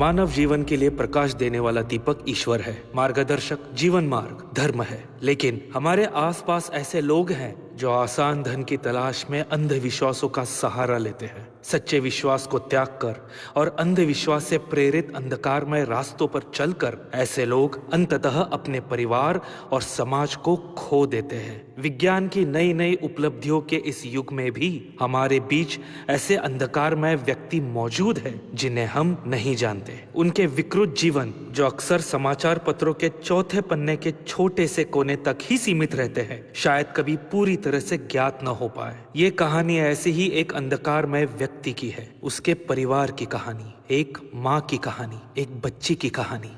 मानव जीवन के लिए प्रकाश देने वाला दीपक ईश्वर है, मार्गदर्शक जीवन मार्ग धर्म है। लेकिन हमारे आसपास ऐसे लोग हैं जो आसान धन की तलाश में अंधविश्वासों का सहारा लेते हैं। सच्चे विश्वास को त्याग कर और अंधविश्वास से प्रेरित अंधकारमय रास्तों पर चलकर ऐसे लोग अंततः अपने परिवार और समाज को खो देते हैं। विज्ञान की नई नई उपलब्धियों के इस युग में भी हमारे बीच ऐसे अंधकारमय व्यक्ति मौजूद हैं जिन्हें हम नहीं जानते। उनके विकृत जीवन जो अक्सर समाचार पत्रों के चौथे पन्ने के छोटे से कोने तक ही सीमित रहते हैं, शायद कभी पूरी तरह से ज्ञात न हो पाए। ये कहानी ऐसे ही एक अंधकारमय व्यक्ति की है, उसके परिवार की कहानी, एक माँ की कहानी, एक बच्ची की कहानी।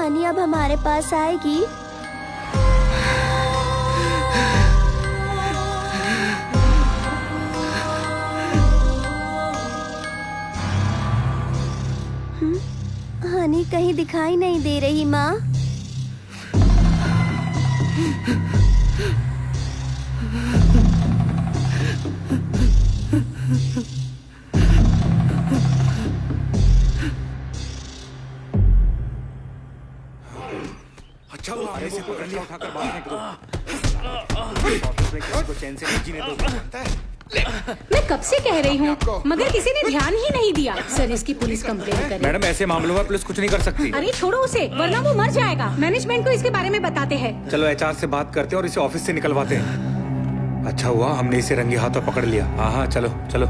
हनी अब हमारे पास आएगी? हनी कहीं दिखाई नहीं दे रही माँ। अच्छा वो आने से पकड़ लिया, उठाकर बाहर फेंक दो। ऑफिस में किसी को चैन से नहीं जीने दो, जानता है? मैं कब से कह रही हूँ मगर किसी ने ध्यान ही नहीं दिया। सर इसकी पुलिस कंप्लेंट करे। मैडम ऐसे मामलों में पुलिस कुछ नहीं कर सकती। अरे छोड़ो उसे, वरना वो मर जाएगा। मैनेजमेंट को इसके बारे में बताते हैं। चलो एचआर से बात करते हैं और इसे ऑफिस से निकलवाते हैं। अच्छा हुआ हमने इसे रंगे हाथों पकड़ लिया। हाँ हाँ चलो चलो।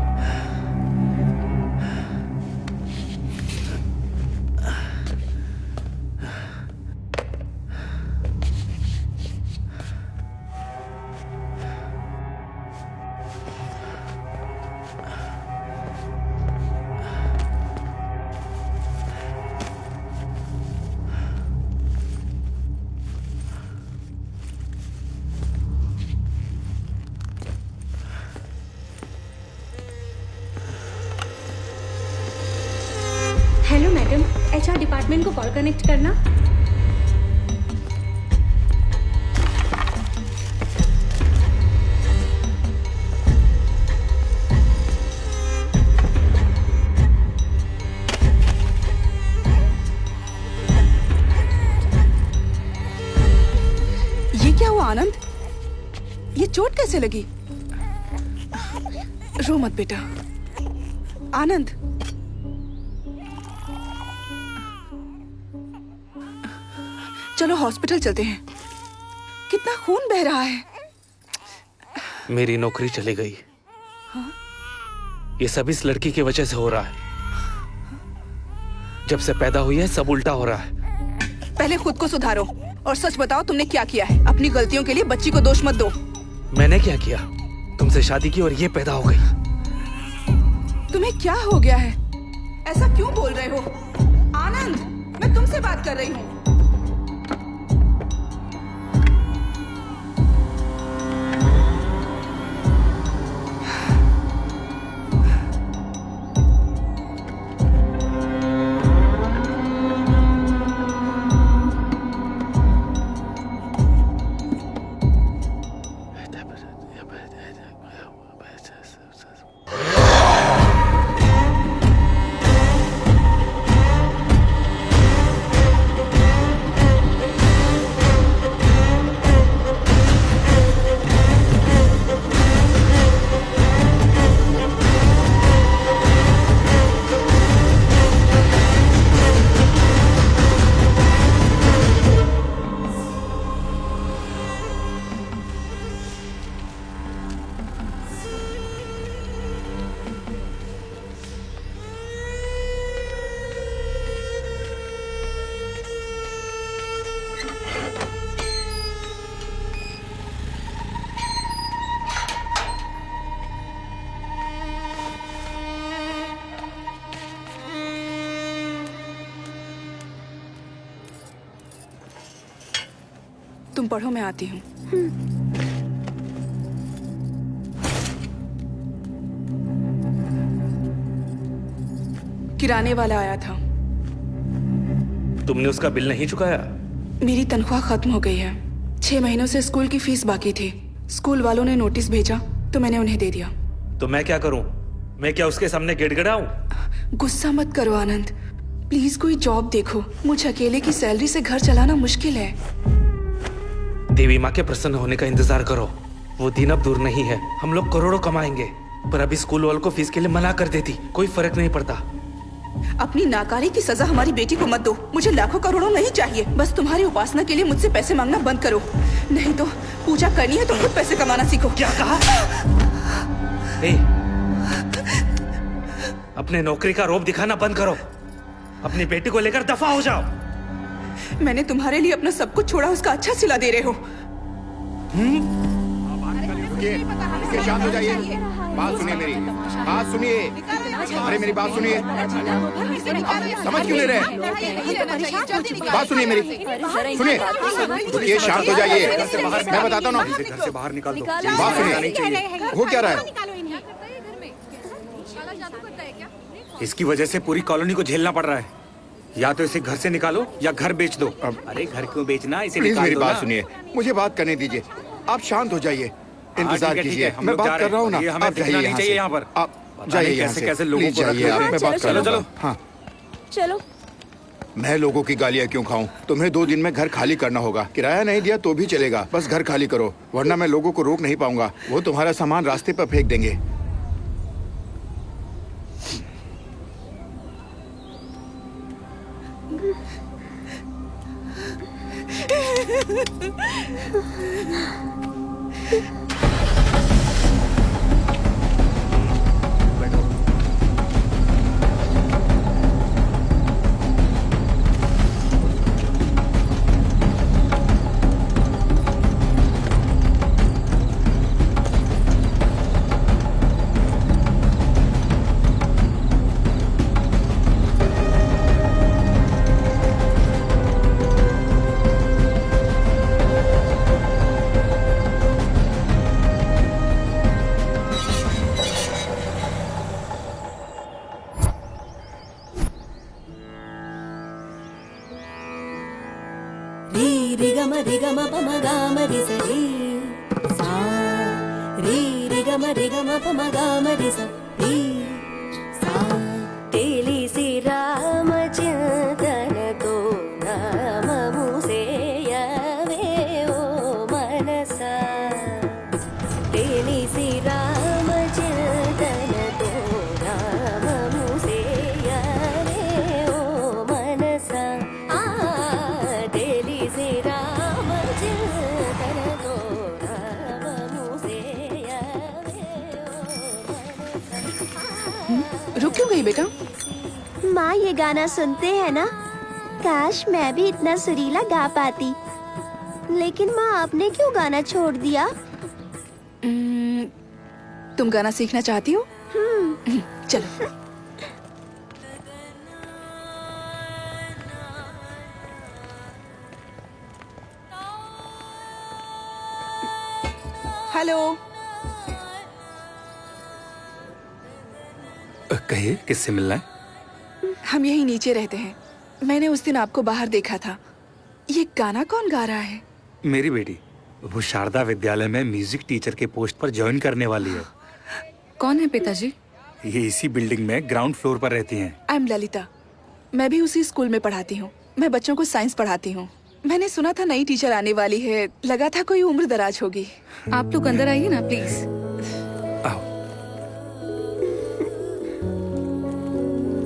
हेलो मैडम, एचआर डिपार्टमेंट को कॉल कनेक्ट करना। ये क्या हुआ आनंद? ये चोट कैसे लगी? रो मत बेटा। आनंद, चलो हॉस्पिटल चलते हैं। कितना खून बह रहा है। मेरी नौकरी चली गई। ये सब इस लड़की की वजह से हो रहा है। जब से पैदा हुई है सब उल्टा हो रहा है। पहले खुद को सुधारो और सच बताओ तुमने क्या किया है। अपनी गलतियों के लिए बच्ची को दोष मत दो। मैंने क्या किया? तुमसे शादी की और ये पैदा हो गई। तुम्हें क्या हो गया है? ऐसा क्यों बोल रहे हो? आनंद, मैं तुमसे बात कर रही हूँ। तुम पढ़ो, मैं आती हूँ। किराने वाला आया था। तुमने उसका बिल नहीं चुकाया? मेरी तनख्वाह खत्म हो गई है। 6 महीनों से स्कूल की फीस बाकी थी। स्कूल वालों ने नोटिस भेजा तो मैंने उन्हें दे दिया। तो मैं क्या करूं? मैं क्या उसके सामने गिड़गिड़ाऊं? गुस्सा मत करो आनंद, प्लीज कोई जॉब देखो। मुझे अकेले की सैलरी से घर चलाना मुश्किल है। देवी माँ के प्रसन्न होने का इंतजार करो। वो दिन अब दूर नहीं है। हम लोग करोड़ों कमाएंगे। पर अभी स्कूल वालों को फीस के लिए मना कर देती, कोई फर्क नहीं पड़ता। अपनी नाकारी की सजा हमारी बेटी को मत दो। मुझे लाखों करोड़ों नहीं चाहिए। बस तुम्हारी उपासना के लिए मुझसे पैसे मांगना बंद करो। नहीं तो पूजा करनी है तो खुद पैसे कमाना सीखो। क्या कहा? अपने नौकरी का रौब दिखाना बंद करो। अपनी बेटी को लेकर दफा हो जाओ। मैंने तुम्हारे लिए अपना सब कुछ छोड़ा, उसका अच्छा सिला दे रहे हो। रुकिए, शांत हो जाइए। बात सुनिए मेरी, बात सुनिए। अरे मेरी बात सुनिए, समझ क्यों नहीं रहे? बात सुनिए मेरी, सुनिए, ये शांत हो जाइए, मैं बताता हूँ ना। घर से बाहर निकाल दो। बात सुनिए, हो क्या रहा है? इसकी वजह से पूरी कॉलोनी को झेलना पड़ रहा है। या तो इसे घर से निकालो या घर बेच दो। अरे घर क्यों बेचना, इसे प्लीज निकाल मेरी दो बात ना। सुनिए, मुझे बात करने दीजिए। आप शांत हो जाइए, इंतजार ठीक है, कीजिए, हम मैं लोग जा बात रहे कर रहा हूँ ना। हैं। ये हमें आप दिखना जाइए नहीं यहाँ चाहिए से। यहाँ पर। आप पता जाइए नहीं यहाँ कैसे से। कैसे लोगों प्लीज को रख जाइए, लेते आप हैं। मैं बात कर चलो, लूँगा। चलो। हाँ, चलो। मैं लोगों की गालियाँ क्यों खाऊं? तुम्हें 2 दिन में घर खाली करना होगा। किराया नहीं दिया तो भी चलेगा, बस घर खाली करो, वरना मैं लोगों को रोक नहीं पाऊंगा। वो तुम्हारा सामान रास्ते पर फेंक देंगे। री ग म प म गा म रि स री सा री ग म प म गा म रि स री सा तेली सी राम चिंतन तो नाम मुसेयवे ओ मनसा तेली सी राम चिंतन तो नाम मुसेयवे ओ मनसा तेली सी राम चिंतन तो नाम मुसेयवे रुक क्यों गई बेटा? माँ ये गाना सुनते हैं ना, काश मैं भी इतना सुरीला गा पाती। लेकिन माँ आपने क्यों गाना छोड़ दिया? तुम गाना सीखना चाहती हो? चलो। हेलो। कहिए, किससे मिलना है? हम यहीं नीचे रहते हैं। मैंने उस दिन आपको बाहर देखा था। ये गाना कौन गा रहा है? मेरी बेटी, वो शारदा विद्यालय में म्यूजिक टीचर के पोस्ट पर ज्वाइन करने वाली है। कौन है पिताजी? ये इसी बिल्डिंग में ग्राउंड फ्लोर पर रहती हैं। I am Lalita. मैं भी उसी स्कूल में पढ़ाती हूँ। मैं बच्चों को साइंस पढ़ाती हूँ। मैंने सुना था नई टीचर आने वाली है, लगा था कोई उम्र दराज होगी। आप लोग अंदर आइए ना प्लीज। आओ।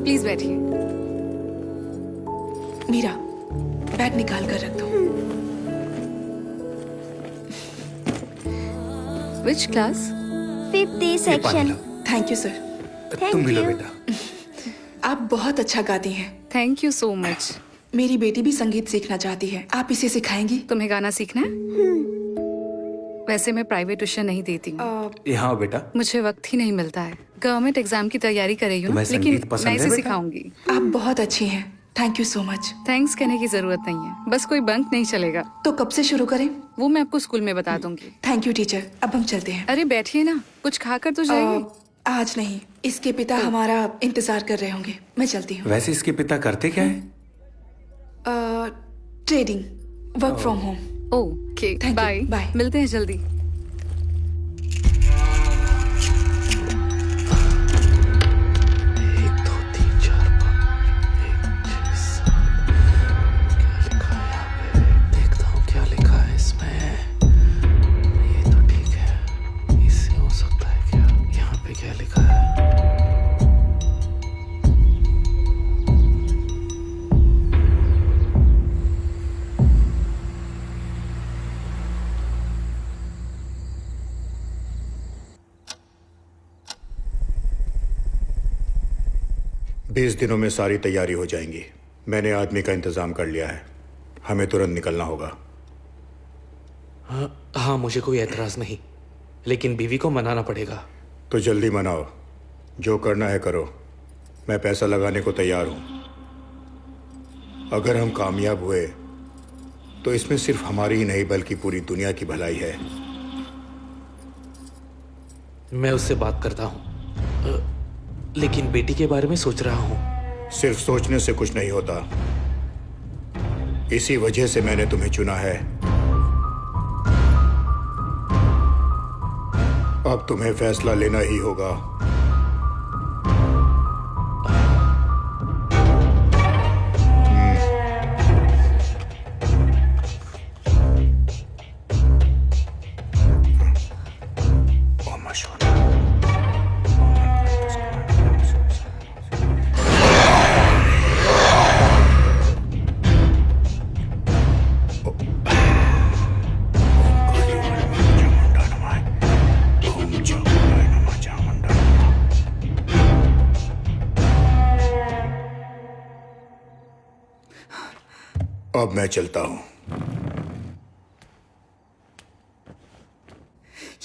प्लीज बैठिए। मीरा, बैग निकाल कर रख दो। Which class? 5th ये पानी section. Low. Thank you sir. तुम भी लो you. बेटा। आप बहुत अच्छा गाती हैं। Thank you so much. मेरी बेटी भी संगीत सीखना चाहती है। आप इसे सिखाएंगी? तुम्हें गाना सीखना है? वैसे मैं प्राइवेट ट्यूशन नहीं देती हूँ। यहाँ आओ बेटा। मुझे वक्त ही नहीं मिलता है। गवर्नमेंट एग्जाम की तैयारी कर रही हूँ, तुम्हें लेकिन संगीत पसंद मैं है इसे बेटा? सिखाऊंगी। आप बहुत अच्छी हैं। Thank you so much. Thanks कहने की जरूरत नहीं है, बस कोई बंक नहीं चलेगा। तो कब से शुरू करें? वो मैं आपको स्कूल में बता दूंगी। Thank you teacher. अब हम चलते हैं। अरे बैठिए ना, कुछ खाकर तो जाइए। आज नहीं, इसके पिता हमारा इंतजार कर रहे होंगे। मैं चलती हूँ। वैसे इसके पिता करते क्या है? Trading, work from home. Okay, Thank you. Bye. Bye. मिलते हैं जल्दी। बीस दिनों में सारी तैयारी हो जाएंगी। मैंने आदमी का इंतजाम कर लिया है। हमें तुरंत निकलना होगा। हाँ, मुझे कोई एतराज नहीं, लेकिन बीवी को मनाना पड़ेगा। तो जल्दी मनाओ, जो करना है करो, मैं पैसा लगाने को तैयार हूं। अगर हम कामयाब हुए तो इसमें सिर्फ हमारी ही नहीं बल्कि पूरी दुनिया की भलाई है। मैं उससे बात करता हूँ, लेकिन बेटी के बारे में सोच रहा हूँ। सिर्फ सोचने से कुछ नहीं होता, इसी वजह से मैंने तुम्हें चुना है। अब तुम्हें फैसला लेना ही होगा। अब मैं चलता हूं।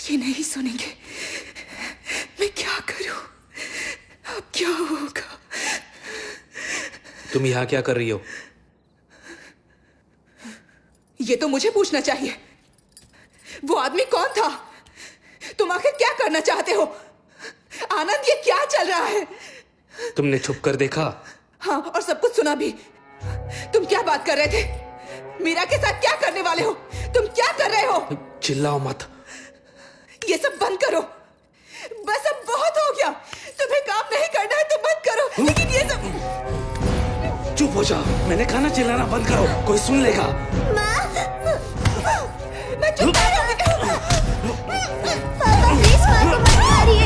ये नहीं सुनेंगे। मैं क्या करूं? अब क्या होगा? तुम यहाँ क्या कर रही हो? ये तो मुझे पूछना चाहिए। वो आदमी कौन था? तुम आखिर क्या करना चाहते हो? आनंद, ये क्या चल रहा है? तुमने छुप कर देखा? हाँ, और सब कुछ सुना भी। तुम क्या बात कर रहे थे? मीरा के साथ क्या करने वाले हो? तुम क्या कर रहे हो? चिल्लाओ मत। ये सब बंद करो। बस अब बहुत हो गया। तुम्हें काम नहीं करना है तो मत करो, लेकिन ये सब। चुप हो जाओ, मैंने कहा ना चिल्लाना बंद करो, कोई सुन लेगा। मैं चुप कर रहा हूं। पापा प्लीज माँ को मत मारिए।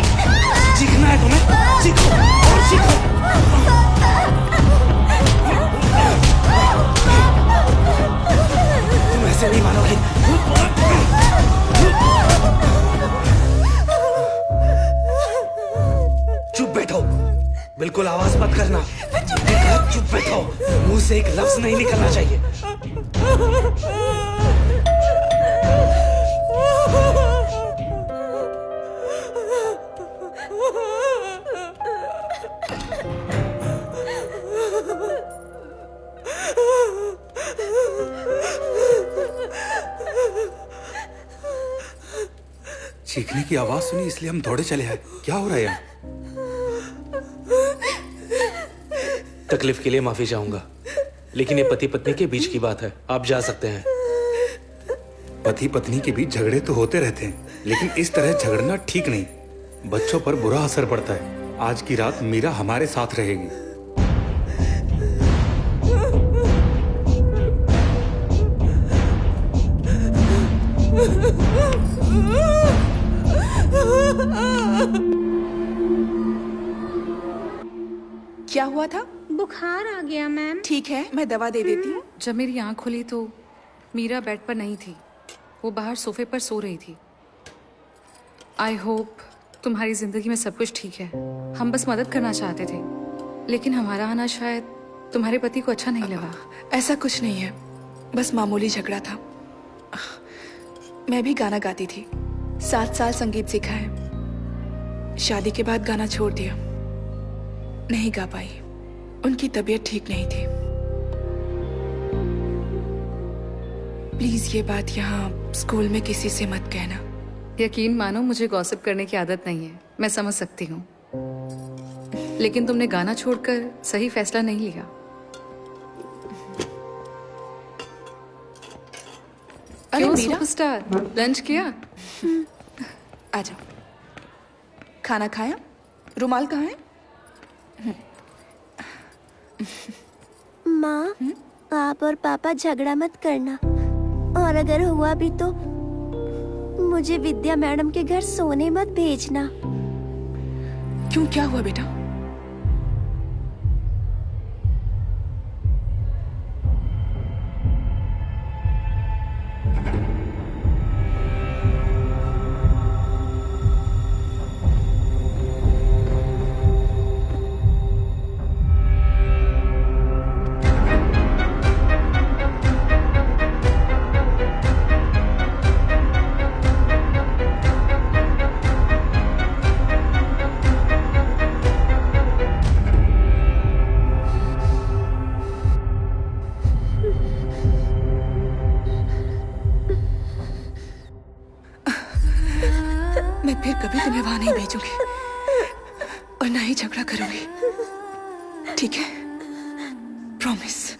सीखना है तुम्हें, सीखो और सीखो। तुम ऐसे नहीं मानोगे। चुप बैठो, बिल्कुल आवाज मत करना। चुप बैठो, मुंह से एक लफ्ज नहीं निकलना चाहिए। चीखने की आवाज सुनी इसलिए हम दौड़े चले आए। क्या हो रहा है यहाँ? तकलीफ के लिए माफी चाहूंगा, लेकिन ये पति पत्नी के बीच की बात है, आप जा सकते हैं। पति पत्नी के बीच झगड़े तो होते रहते हैं, लेकिन इस तरह झगड़ना ठीक नहीं। बच्चों पर बुरा असर पड़ता है। आज की रात मीरा हमारे साथ रहेगी। क्या हुआ था? बुखार आ गया मैम। ठीक है, मैं दवा दे देती हूँ। जब मेरी आंख खुली तो मीरा बेड पर नहीं थी, वो बाहर सोफे पर सो रही थी। आई होप तुम्हारी जिंदगी में सब कुछ ठीक है। हम बस मदद करना चाहते थे, लेकिन हमारा आना शायद तुम्हारे पति को अच्छा नहीं लगा। ऐसा कुछ नहीं है, बस मामूली झगड़ा था। मैं भी गाना गाती थी, 7 साल संगीत सीखा है। शादी के बाद गाना छोड़ दिया, नहीं गा पाई। उनकी तबीयत ठीक नहीं थी। प्लीज ये बात यहाँ स्कूल में किसी से मत कहना। यकीन मानो, मुझे गॉसिप करने की आदत नहीं है, मैं समझ सकती हूँ। लेकिन तुमने गाना छोड़कर सही फैसला नहीं लिया। अरे क्यों मीरा, सुपरस्टार, लंच किया? आ जाओ। खाना खाया? रुमाल कहाँ है? माँ, आप और पापा झगड़ा मत करना, और अगर हुआ भी तो मुझे विद्या मैडम के घर सोने मत भेजना। क्यों, क्या हुआ बेटा? फिर कभी तुम्हें वहां नहीं भेजूंगी और ना ही झगड़ा करूंगी, ठीक है? प्रॉमिस।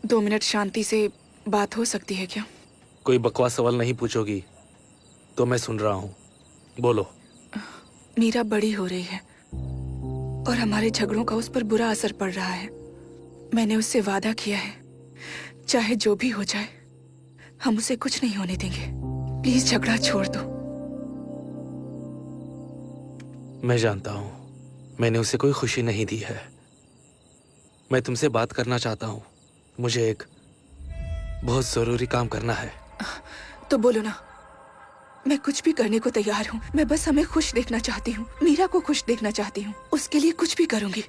2 मिनट शांति से बात हो सकती है क्या? कोई बकवास सवाल नहीं पूछोगी तो मैं सुन रहा हूँ, बोलो। मीरा बड़ी हो रही है और हमारे झगड़ों का उस पर बुरा असर पड़ रहा है। मैंने उससे वादा किया है, चाहे जो भी हो जाए हम उसे कुछ नहीं होने देंगे। प्लीज झगड़ा छोड़ दो। मैं जानता हूँ मैंने उसे कोई खुशी नहीं दी है। मैं तुमसे बात करना चाहता हूँ। मुझे एक बहुत जरूरी काम करना है। तो बोलो ना, मैं कुछ भी करने को तैयार हूँ। मैं बस हमें खुश देखना चाहती हूँ, मीरा को खुश देखना चाहती हूँ। उसके लिए कुछ भी करूंगी।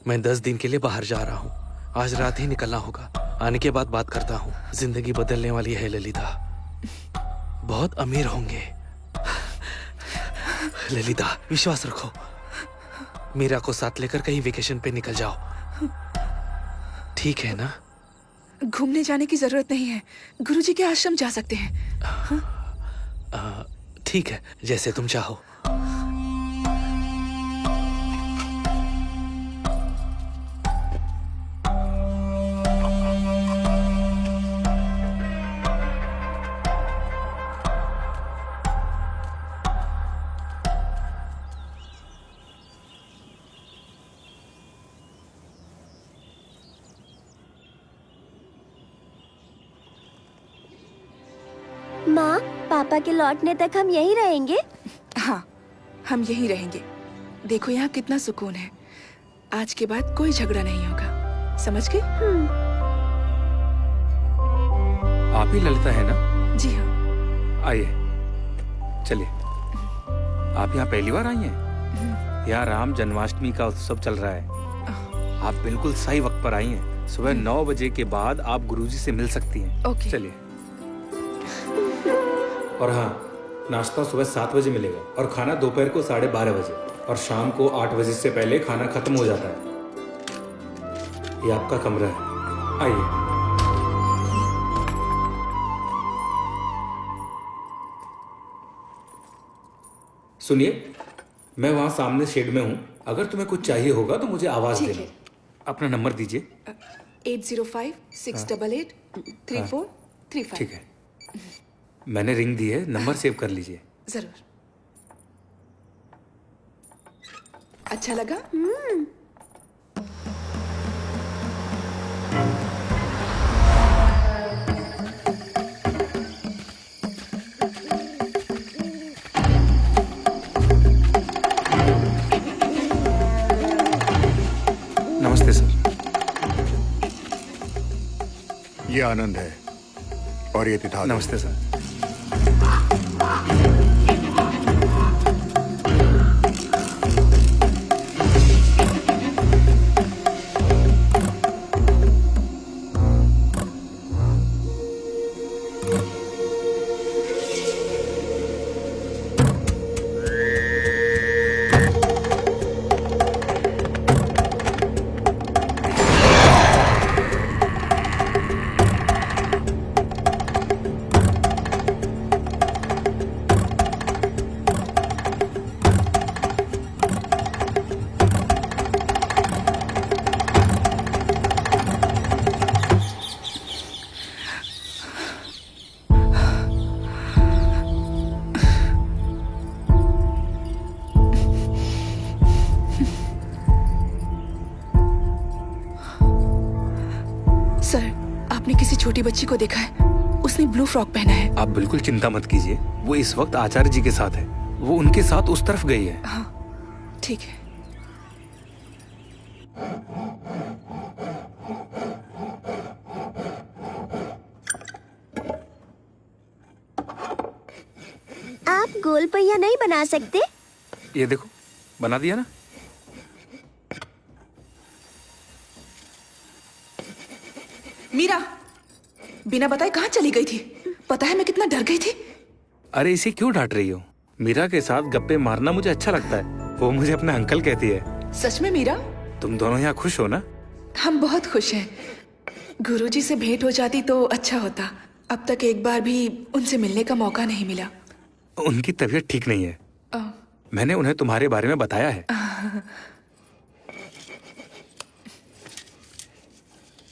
मैं 10 दिन के लिए बाहर जा रहा हूँ। आज रात ही निकलना होगा। आने के बाद बात करता हूँ। जिंदगी बदलने वाली है ललिता। बहुत अमीर होंगे। ललिता विश्वास रखो। मीरा को साथ लेकर कहीं वेकेशन पे निकल जाओ, ठीक है ना? घूमने जाने की जरूरत नहीं है, गुरुजी के आश्रम जा सकते हैं। ठीक है, जैसे तुम चाहो। माँ, पापा के लौटने तक हम यहीं रहेंगे? हाँ, हम यहीं रहेंगे। देखो यहाँ कितना सुकून है। आज के बाद कोई झगड़ा नहीं होगा, समझ गए? आप ही ललिता है ना? जी हाँ। आइए, चलिए। आप यहाँ पहली बार आई हैं? यहाँ राम जन्माष्टमी का उत्सव चल रहा है। आप बिल्कुल सही वक्त पर आई हैं। सुबह 9 बजे के बाद आप गुरुजी से मिल सकती हैं। ओके। चलिए। और हाँ, नाश्ता सुबह 7 बजे मिलेगा और खाना दोपहर को 12:30 बजे और शाम को 8 बजे से पहले खाना खत्म हो जाता है। ये आपका कमरा है, आइए। सुनिए, मैं वहाँ सामने शेड में हूँ। अगर तुम्हें कुछ चाहिए होगा तो मुझे आवाज ठीक देना। है। अपना नंबर दीजिए। 8056883435। ठीक है, मैंने रिंग दी है, नंबर सेव कर लीजिए। जरूर। अच्छा लगा? नमस्ते सर। ये आनंद है और ये तिथाल। नमस्ते सर। सर, आपने किसी छोटी बच्ची को देखा है? उसने ब्लू फ्रॉक पहना है। आप बिल्कुल चिंता मत कीजिए, वो इस वक्त आचार्य जी के साथ है। वो उनके साथ उस तरफ गई है। हाँ, ठीक है। आप गोल पहिया नहीं बना सकते? ये देखो, बना दिया ना। मीरा बिना बताए कहाँ चली गई थी? पता है मैं कितना डर गई थी। अरे इसे क्यों डांट रही हो? मीरा के साथ गप्पे मारना मुझे अच्छा लगता है। वो मुझे अपना अंकल कहती है। सच में मीरा? तुम दोनों यहाँ खुश हो ना? हम बहुत खुश हैं। गुरुजी से भेंट हो जाती तो अच्छा होता। अब तक एक बार भी उनसे मिलने का मौका नहीं मिला। उनकी तबीयत ठीक नहीं है। अ, मैंने उन्हें तुम्हारे बारे में बताया है।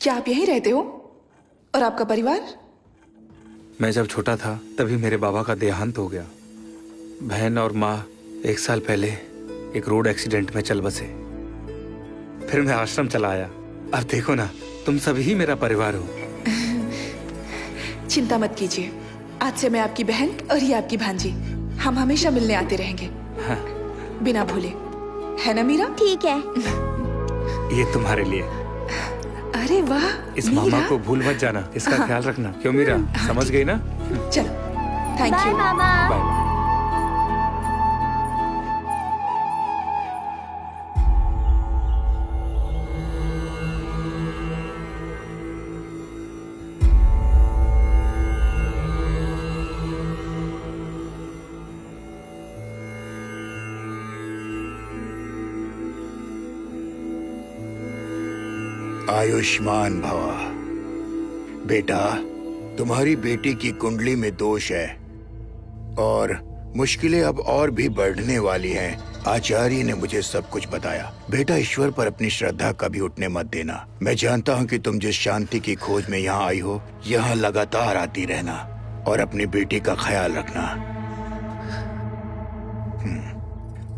क्या आप यहीं रहते हो? और आपका परिवार? मैं जब छोटा था तभी मेरे बाबा का देहांत हो गया। बहन और माँ 1 साल पहले एक रोड एक्सीडेंट में चल बसे। फिर मैं आश्रम चला आया। अब देखो ना, तुम सभी ही मेरा परिवार हो। चिंता मत कीजिए, आज से मैं आपकी बहन और ये आपकी भांजी। हम हमेशा मिलने आते रहेंगे। हाँ। बिना भूले, है ना मीरा? ठीक है। ये तुम्हारे लिए। अरे वाह इस मीरा। मामा को भूल मत जाना, इसका ख्याल रखना। क्यों मीरा, समझ गई ना? चलो, थैंक बाय यू। मामा। बाय। आयुष्मान भव। बेटा, तुम्हारी बेटी की कुंडली में दोष है और मुश्किलें अब और भी बढ़ने वाली हैं। आचार्य ने मुझे सब कुछ बताया। बेटा, ईश्वर पर अपनी श्रद्धा कभी उठने मत देना। मैं जानता हूँ कि तुम जिस शांति की खोज में यहाँ आई हो, यहाँ लगातार आती रहना और अपनी बेटी का ख्याल रखना।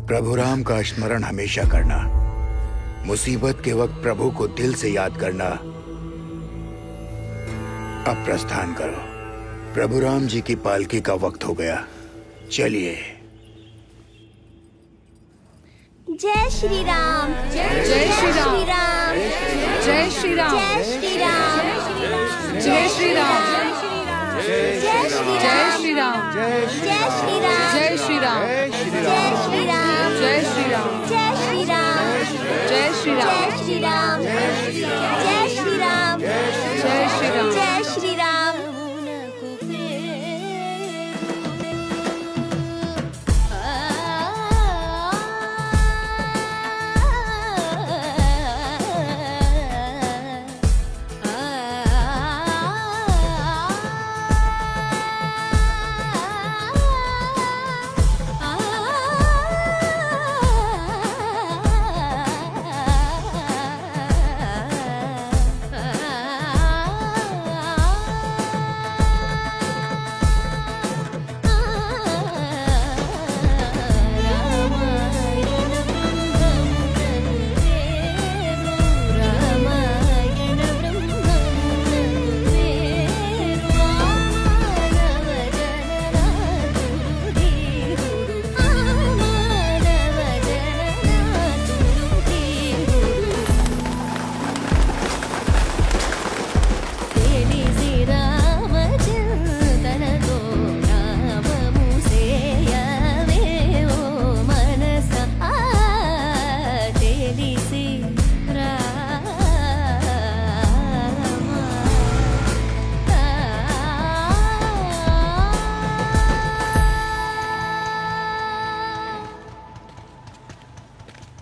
प्रभु राम का स्मरण हमेशा करना। मुसीबत के वक्त प्रभु को दिल से याद करना। अब प्रस्थान करो। प्रभु राम जी की पालकी का वक्त हो गया। चलिए। जय श्री राम। जय श्री राम। जय श्री राम। जय श्री राम। जय श्री राम। जय श्री राम। जय श्री राम। जय श्री राम। जय श्री राम। जय श्री राम। जय श्री राम। जय श्री राम। जय श्री राम। जय श्री राम। जय श्री राम। जय श्री राम।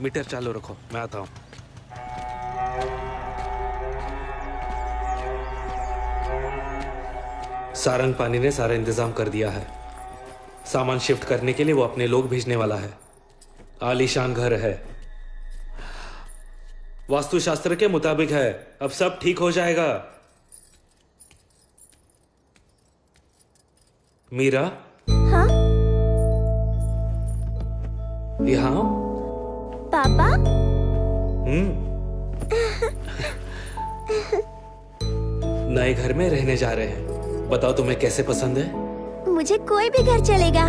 मीटर चालू रखो, मैं आता हूँ। सारंग पानी ने सारा इंतजाम कर दिया है। सामान शिफ्ट करने के लिए वो अपने लोग भेजने वाला है। आलीशान घर है, वास्तुशास्त्र के मुताबिक है। अब सब ठीक हो जाएगा। मीरा, हाँ यहाँ पापा। नए घर में रहने जा रहे हैं। बताओ तुम्हें कैसे पसंद है? मुझे कोई भी घर चलेगा।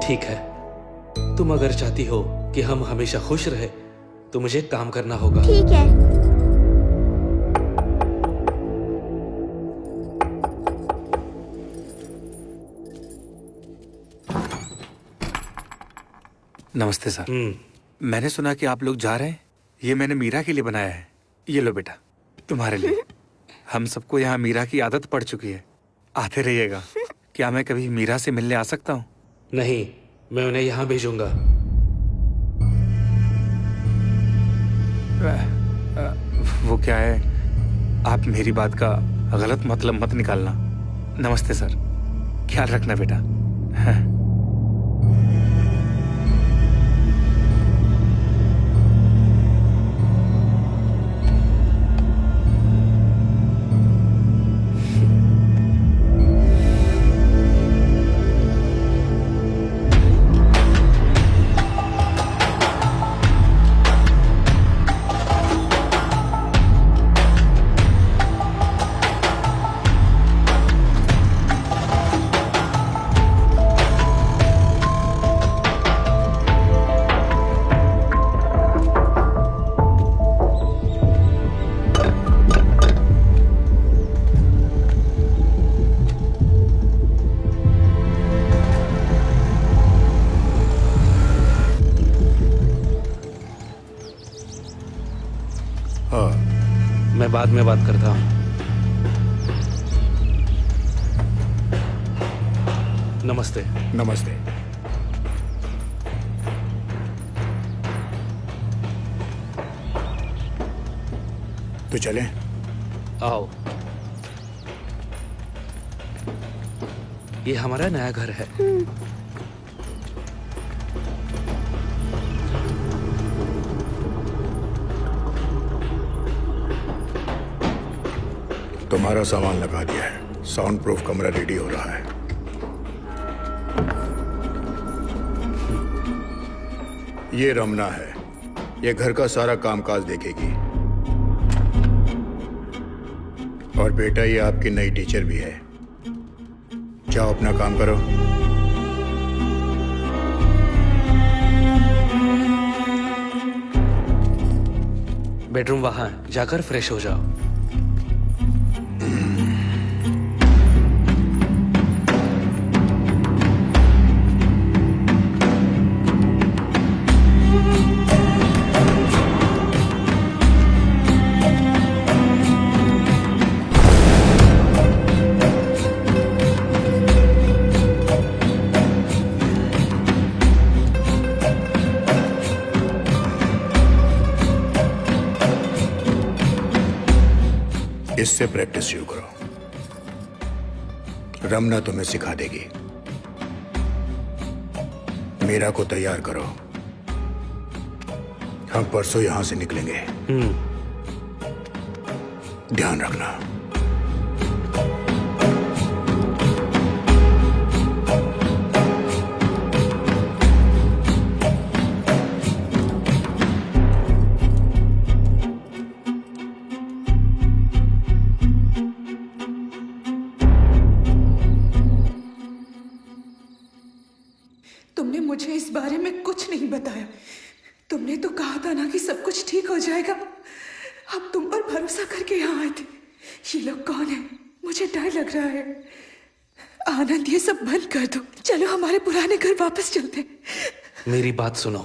ठीक है, तुम अगर चाहती हो कि हम हमेशा खुश रहे तो मुझे काम करना होगा। ठीक है। नमस्ते सर। मैंने सुना कि आप लोग जा रहे हैं। ये मैंने मीरा के लिए बनाया है। ये लो बेटा, तुम्हारे लिए। हम सबको यहाँ मीरा की आदत पड़ चुकी है, आते रहिएगा। क्या मैं कभी मीरा से मिलने आ सकता हूँ? नहीं, मैं उन्हें यहाँ भेजूंगा। वो क्या है, आप मेरी बात का गलत मतलब मत निकालना। नमस्ते सर, ख्याल रखना बेटा। मैं बाद में बात करता हूँ। नमस्ते। नमस्ते। तो चलें? आओ। ये हमारा नया घर है। तुम्हारा सामान लगा दिया है, साउंड प्रूफ कमरा रेडी हो रहा है। ये रमना है, ये घर का सारा कामकाज देखेगी। और बेटा, ये आपकी नई टीचर भी है। जाओ अपना काम करो। बेडरूम वहां है, जाकर फ्रेश हो जाओ। इससे प्रैक्टिस शुरू करो। रमना तुम्हें सिखा देगी। मीरा को तैयार करो, हम परसों यहां से निकलेंगे। ध्यान रखना। तुमने मुझे इस बारे में कुछ नहीं बताया। तुमने तो कहा था ना कि सब कुछ ठीक हो जाएगा। अब तुम पर भरोसा करके यहाँ आए थे। ये लोग कौन है? मुझे डर लग रहा है। आनंद, ये सब बंद कर दो। चलो हमारे पुराने घर वापस चलते। मेरी बात सुनो।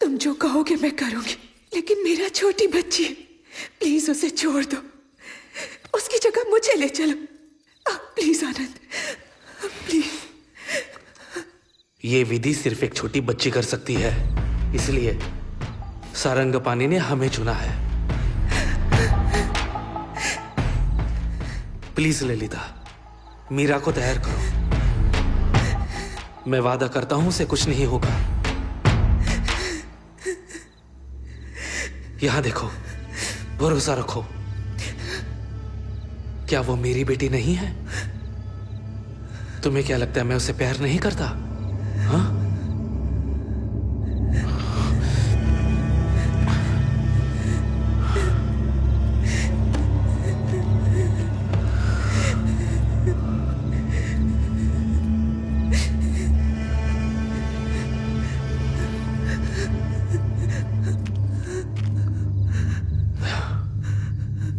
तुम जो कहोगे मैं करूंगी, लेकिन मेरा छोटी बच्ची है, प्लीज उसे छोड़ दो। उसकी जगह मुझे ले चलो। Please Anand, please. ये विधि सिर्फ एक छोटी बच्ची कर सकती है, इसलिए सारंगपाणि ने हमें चुना है। प्लीज ललिता, मीरा को तैयार करो। मैं वादा करता हूं उसे कुछ नहीं होगा। यहां देखो, भरोसा रखो। क्या वो मेरी बेटी नहीं है? तुम्हें क्या लगता है मैं उसे प्यार नहीं करता? हाँ?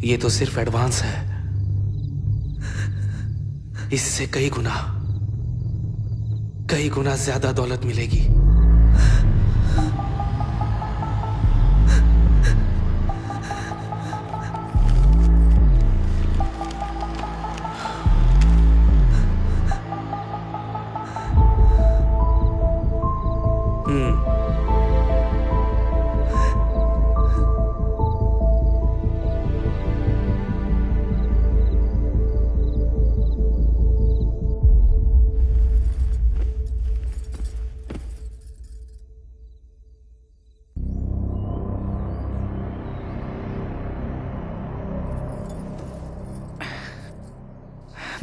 ये तो सिर्फ एडवांस है, इससे कई गुना ज्यादा दौलत मिलेगी।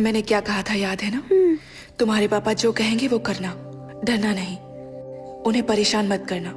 मैंने क्या कहा था याद है ना? तुम्हारे पापा जो कहेंगे वो करना, डरना नहीं, उन्हें परेशान मत करना।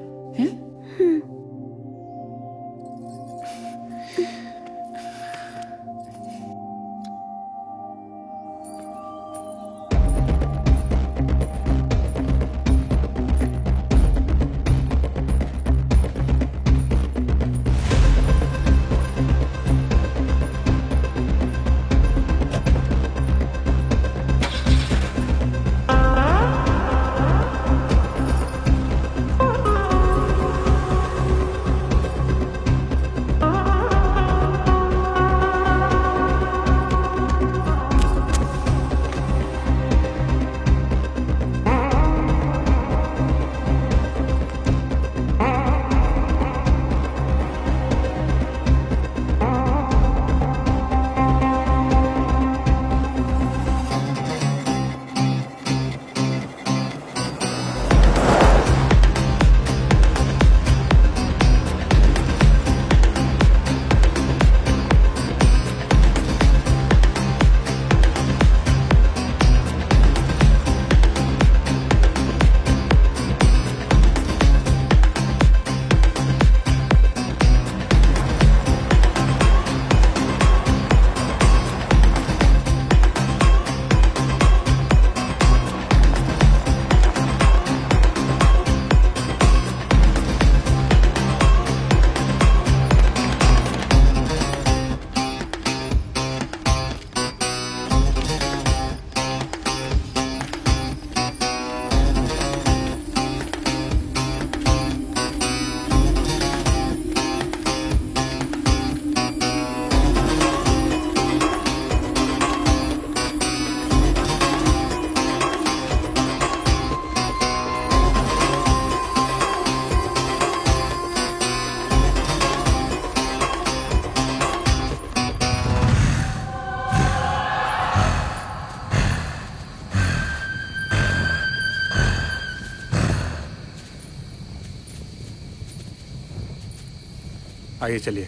आइए चलिए।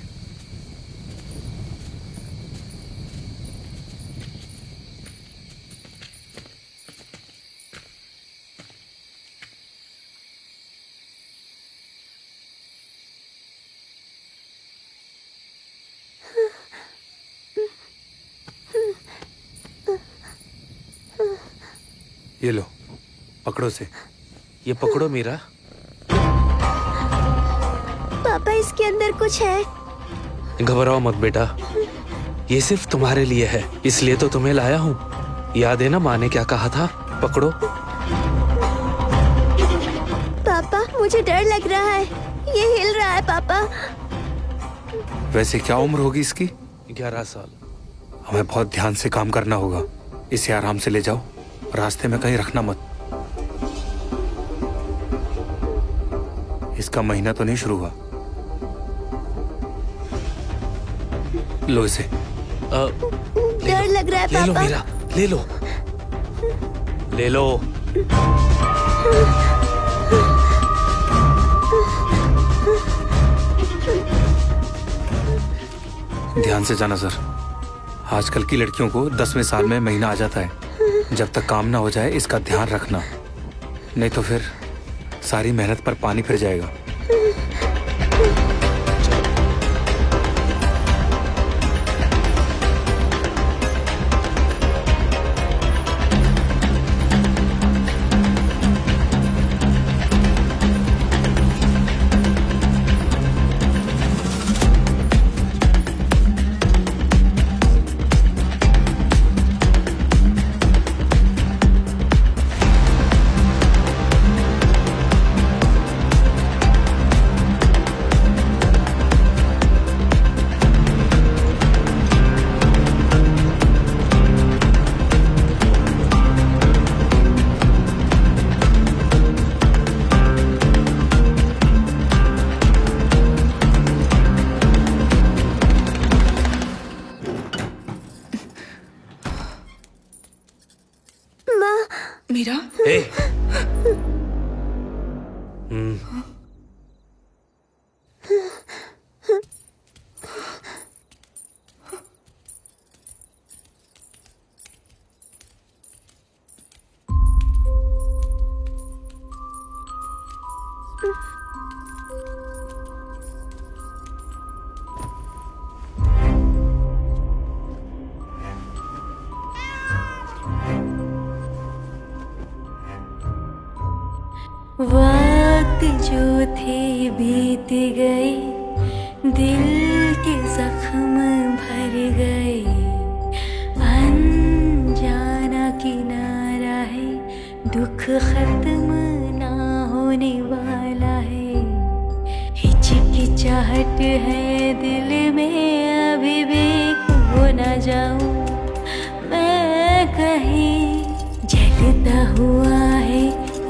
ये लो, पकड़ो से। ये पकड़ो मीरा। पापा इसके अंदर कुछ है। घबराओ मत बेटा, ये सिर्फ तुम्हारे लिए है, इसलिए तो तुम्हें लाया हूँ। याद है ना माँ ने क्या कहा था? पकड़ो। पापा मुझे डर लग रहा है, ये हिल रहा है पापा। वैसे क्या उम्र होगी इसकी? 11 साल। हमें बहुत ध्यान से काम करना होगा। इसे आराम से ले जाओ, रास्ते में कहीं रखना मत। इसका महीना तो नहीं शुरू हुआ। लो इसे। डर लग रहा है ले लो पापा। मीरा, ले लो, ले लो। ध्यान से जाना सर। आजकल की लड़कियों को 10वें साल में महीना आ जाता है। जब तक काम ना हो जाए इसका ध्यान रखना, नहीं तो फिर सारी मेहनत पर पानी फिर जाएगा। मीरा, ए, वक्त जो थे बीत गए, दिल के जख्म भर गए। अनजाना किनारा है, दुख खत्म ना होने वाला है। हिचकिचाहट है दिल में, अभी भी खो ना जाऊं मैं कहीं। जलता हुआ है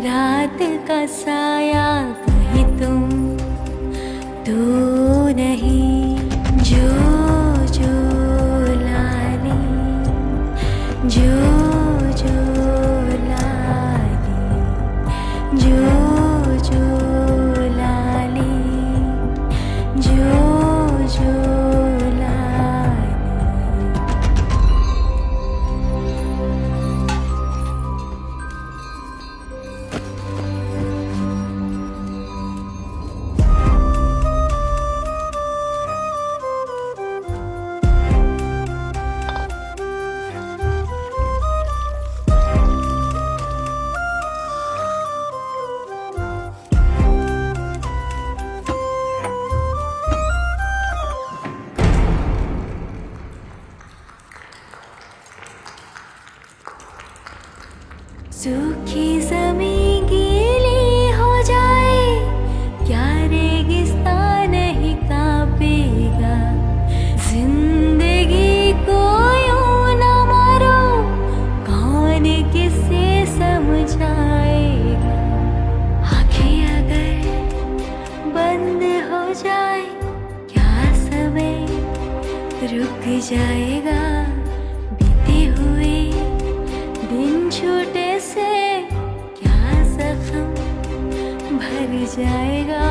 रात का साया, कहीं तुम तो नहीं। जो जो लाली, जो जो लाली, जो जो लाली, जो जो लाली। सूखी ज़मीं गीली हो जाए, क्या रेगिस्तान नहीं कांपेगा। जिंदगी को यूं न मारो, कौन किसे समझाएगा। आँखें अगर बंद हो जाए, क्या समय रुक जाएगा। बीते हुए दिन छूटे से क्या जख्म भर जाएगा।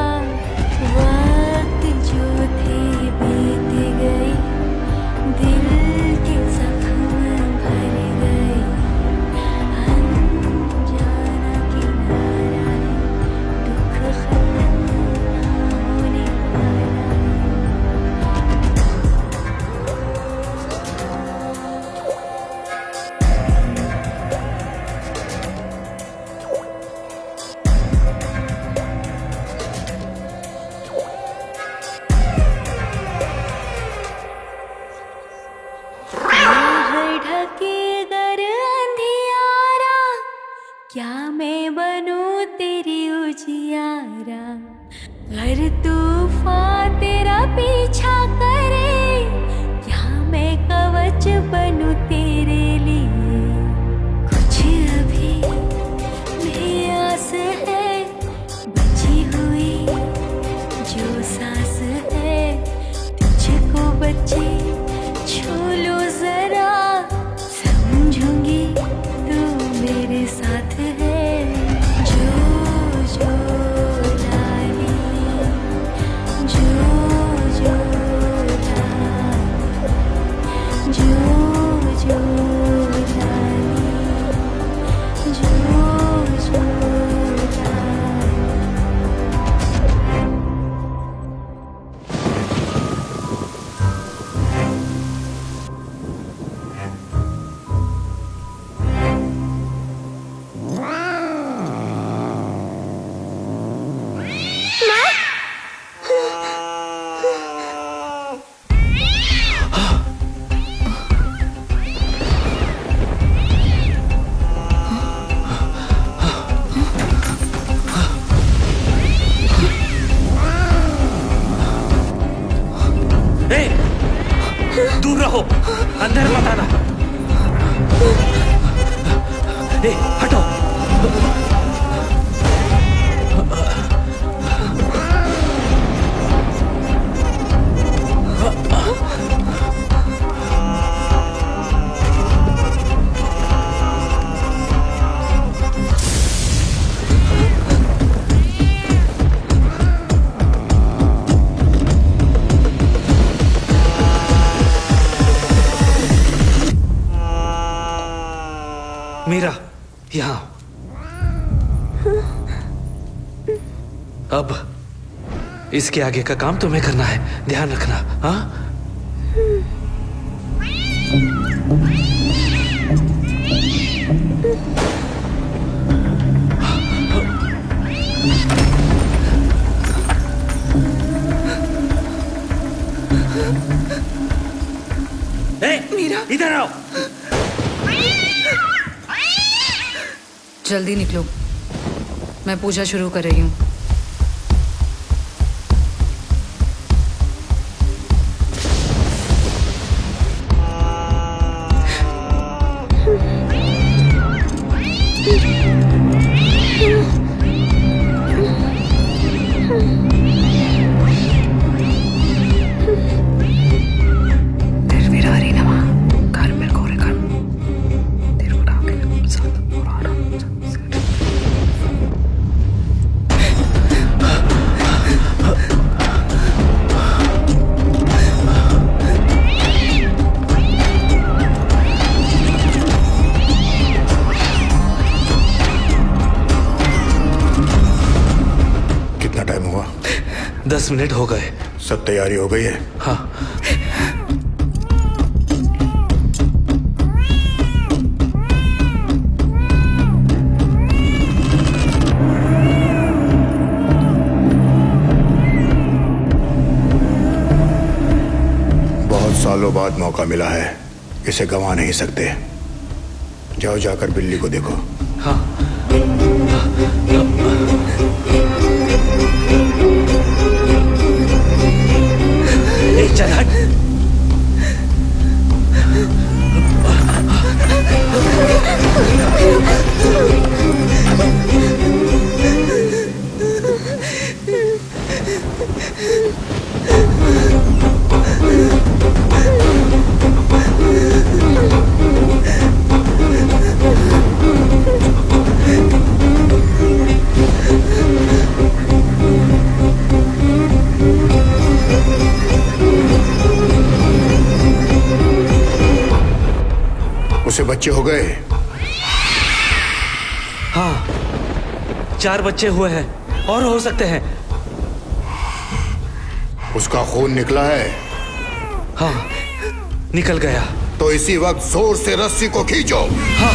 वक्त जो थे बीत गए, दिल के जख्म भर गए। अनजाना किनारा है, दुख खत्म ना होने वाला है। क्या मैं बनूं तेरी उजियारा, अगर तूफान तेरा पीछा करे। क्या मैं कवच बनूं तेरे लिए। कुछ अभी भी आस है, बची हुई जो सांस है। तुझको बच्चे छू लो जरा, समझूंगी तू मेरे साथ है। जो जो लाली, जो जो लाली, जो जो लाली, जो जो लाली। दूर रहो, अंदर मत आना। हटो। मीरा, यहाँ। अब इसके आगे का काम तुम्हें करना है, ध्यान रखना। हाँ? इधर आओ। जल्दी निकलो, मैं पूजा शुरू कर रही हूँ। कितना टाइम हुआ? 10 मिनट हो गए। सब तैयारी हो गई है? हाँ। बहुत सालों बाद मौका मिला है, इसे गंवा नहीं सकते। जाओ, जाकर बिल्ली को देखो। हाँ। चल हट। उसे बच्चे हो गए? हाँ, 4 बच्चे हुए हैं और हो सकते हैं। उसका खून निकला है? हाँ, निकल गया। तो इसी वक्त जोर से रस्सी को खींचो। हाँ।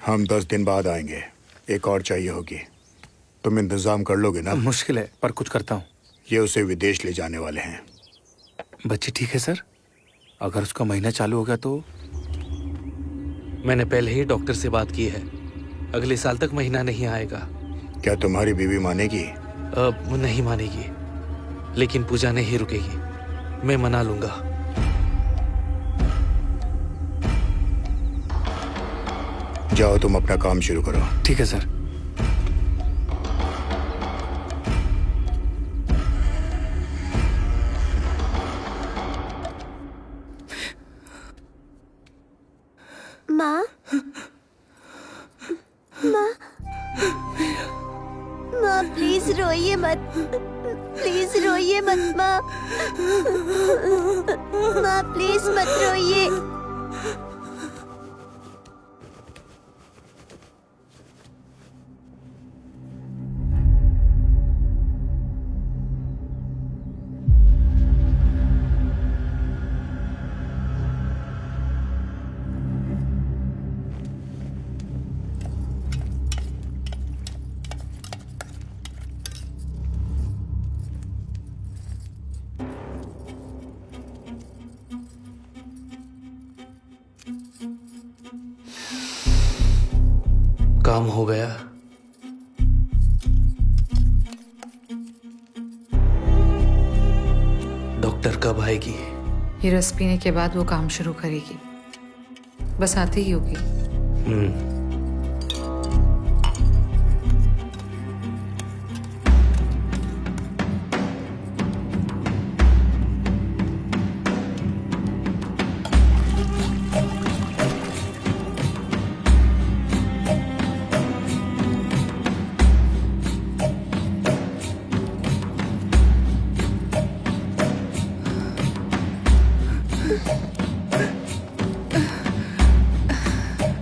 हम 10 दिन बाद आएंगे। एक और चाहिए होगी। तुम इंतजाम कर लोगे ना? मुश्किल है पर कुछ करता हूँ। ये उसे विदेश ले जाने वाले हैं। बच्ची ठीक है सर? अगर उसका महीना चालू हो गया तो? मैंने पहले ही डॉक्टर से बात की है। अगले साल तक महीना नहीं आएगा। क्या तुम्हारी बीवी मानेगी? अब नहीं मानेगी, लेकिन पूजा नहीं रुकेगी। मैं मना लूंगा। जाओ तुम अपना काम शुरू करो। ठीक है सर। माँ, माँ, माँ प्लीज रोइए मत, प्लीज रोइए मत माँ, माँ प्लीज मत रोइए। काम हो गया। डॉक्टर कब आएगी? ये रस पीने के बाद वो काम शुरू करेगी। बस आती ही होगी।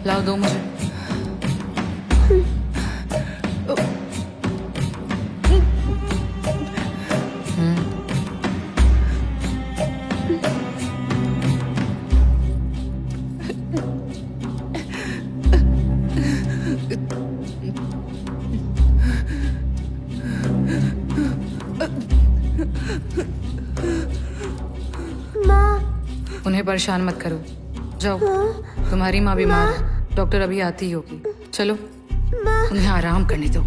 लाओ दो मुझे। उन्हें परेशान मत करो, जाओ। तुम्हारी माँ बीमार है, डॉक्टर अभी आती ही होगी। चलो उन्हें आराम करने दो।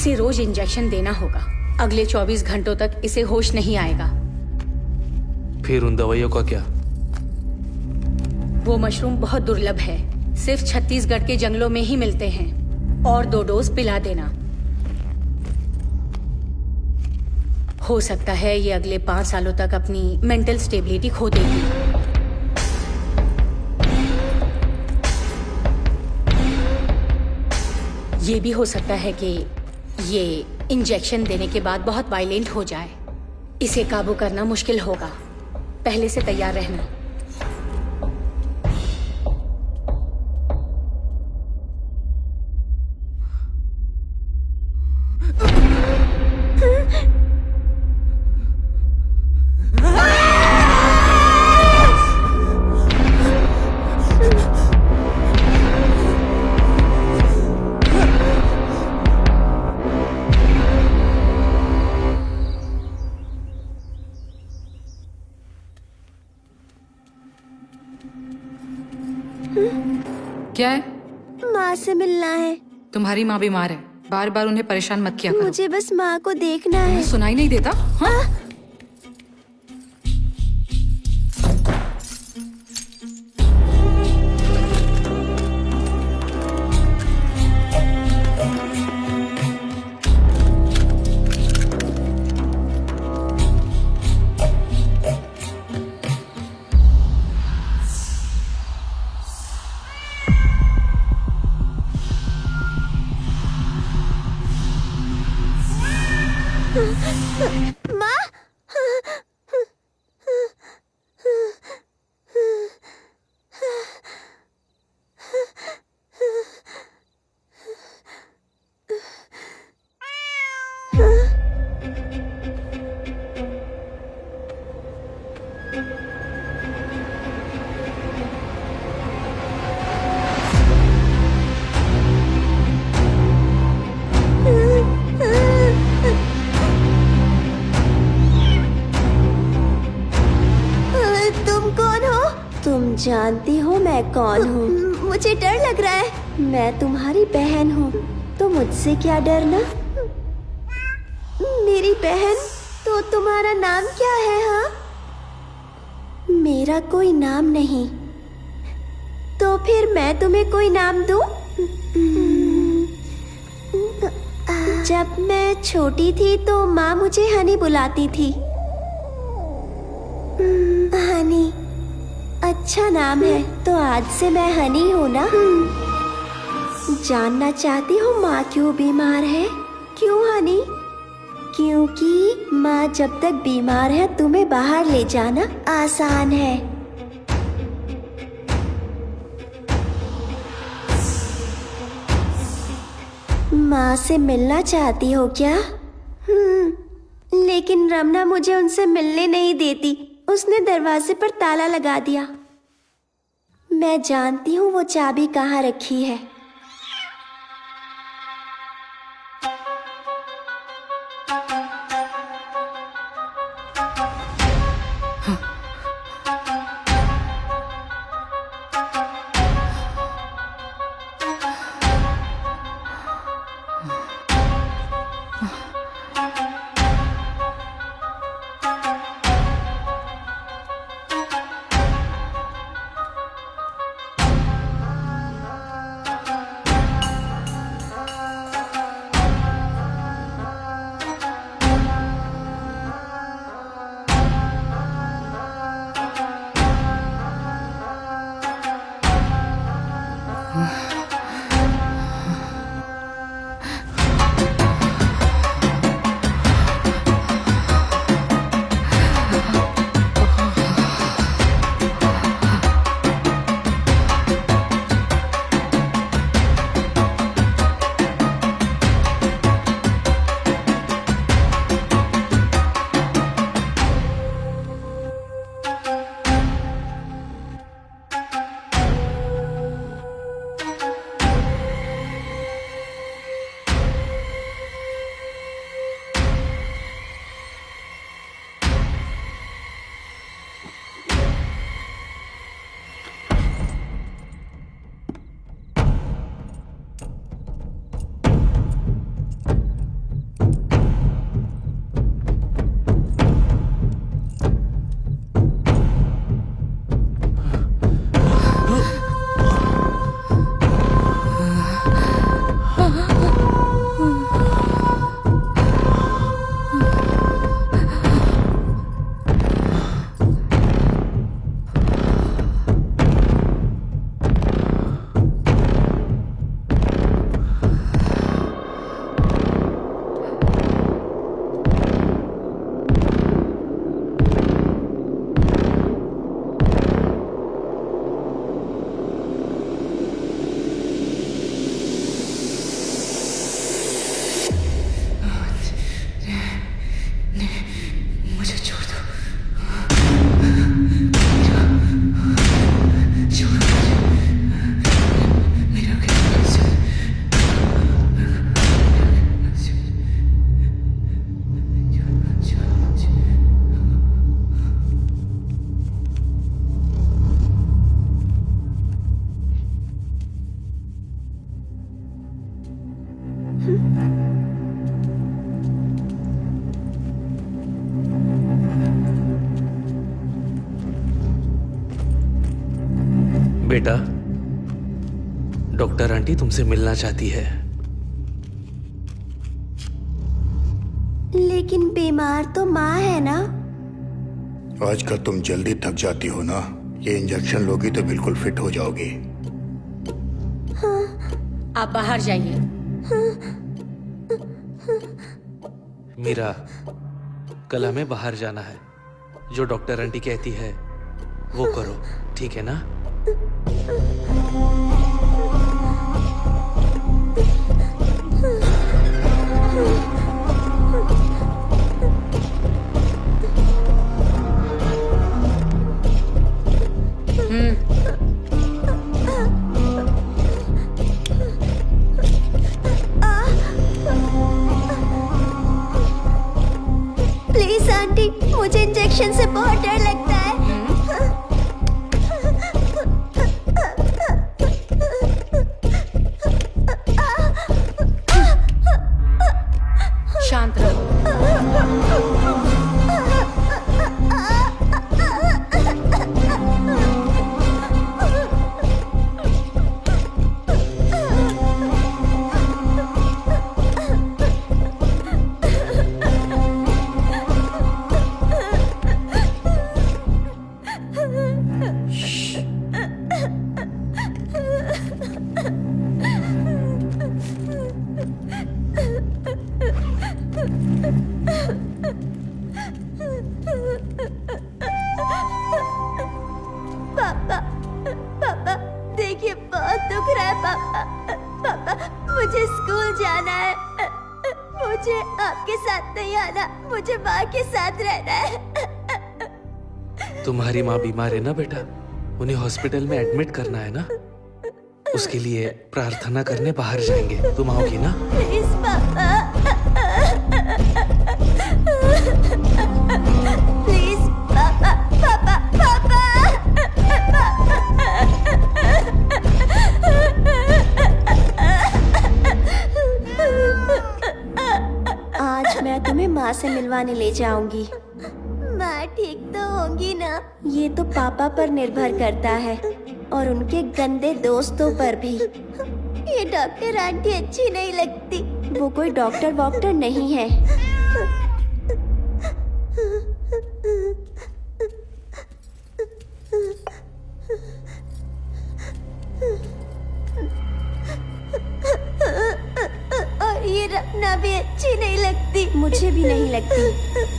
इसे रोज इंजेक्शन देना होगा। अगले 24 घंटों तक इसे होश नहीं आएगा। फिर उन दवाइयों का क्या? वो मशरूम बहुत दुर्लभ है, सिर्फ छत्तीसगढ़ के जंगलों में ही मिलते हैं। और 2 डोज पिला देना। हो सकता है ये अगले 5 सालों तक अपनी मेंटल स्टेबिलिटी खो देगी। ये भी हो सकता है कि ये इंजेक्शन देने के बाद बहुत वायलेंट हो जाए। इसे काबू करना मुश्किल होगा। पहले से तैयार रहना। क्या है? माँ से मिलना है। तुम्हारी माँ बीमार है, बार बार उन्हें परेशान मत किया करो। मुझे बस माँ को देखना है। सुनाई नहीं देता? हाँ? माँ, तुम जानती हो मैं कौन हूँ? मुझे डर लग रहा है। मैं तुम्हारी बहन हूँ, तो मुझसे क्या डरना? मेरी बहन, तो तुम्हारा नाम क्या है? हाँ, मेरा कोई नाम नहीं। तो फिर मैं तुम्हें कोई नाम दूँ? जब मैं छोटी थी तो माँ मुझे हनी बुलाती थी। हनी अच्छा नाम है, तो आज से मैं हनी हूँ ना? जानना चाहती हो माँ क्यों बीमार है? क्यों हनी? क्योंकि माँ जब तक बीमार है तुम्हें बाहर ले जाना आसान है। माँ से मिलना चाहती हो क्या? लेकिन रमना मुझे उनसे मिलने नहीं देती। उसने दरवाजे पर ताला लगा दिया। मैं जानती हूँ वो चाबी कहाँ रखी है। बेटा, डॉक्टर आंटी तुमसे मिलना चाहती है। लेकिन बीमार तो माँ है ना। आजकल तुम जल्दी थक जाती हो ना। ये इंजेक्शन लोगी तो बिल्कुल फिट हो जाओगी। आप बाहर जाइए। मीरा, कल हमें बाहर जाना है। जो डॉक्टर आंटी कहती है वो करो, ठीक है ना? प्लीज आंटी, मुझे इंजेक्शन से बहुत डर लगता है। शांत रहो। पापा, पापा, देखिए बहुत दुख रहा है पापा। पापा, मुझे स्कूल जाना है। मुझे आपके साथ नहीं आना, मुझे माँ के साथ रहना है। तुम्हारी माँ बीमार है ना बेटा, उन्हें हॉस्पिटल में एडमिट करना है ना। उसके लिए प्रार्थना करने बाहर जाएंगे। तुम आओगी ना? प्लीज पापा, प्लीज पापा, पापा, पापा। आज मैं तुम्हें माँ से मिलवाने ले जाऊंगी। माँ ठीक तो होंगी ना? ये तो पापा पर निर्भर करता है और उनके गंदे दोस्तों पर भी। ये डॉक्टर आंटी अच्छी नहीं लगती। वो कोई डॉक्टर वॉक्टर नहीं है। और ये रखना भी अच्छी नहीं लगती। मुझे भी नहीं लगती।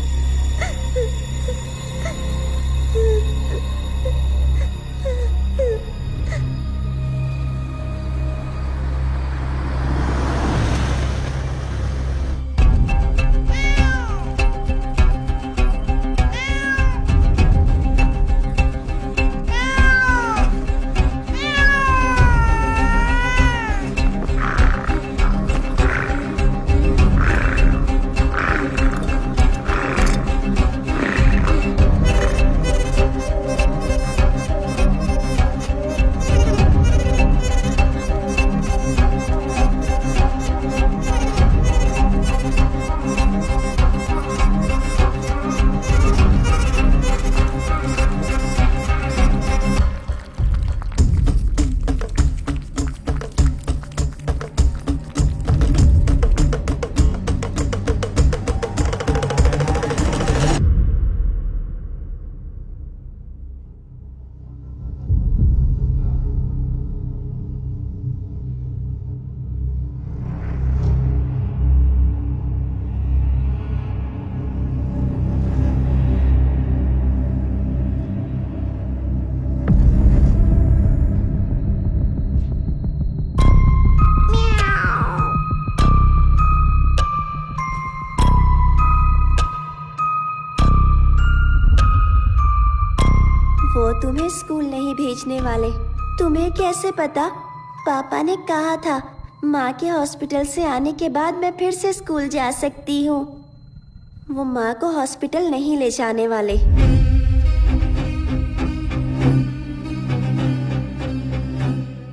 वो तुम्हें स्कूल नहीं भेजने वाले। तुम्हें कैसे पता? पापा ने कहा था माँ के हॉस्पिटल से आने के बाद मैं फिर से स्कूल जा सकती हूँ। वो माँ को हॉस्पिटल नहीं ले जाने वाले।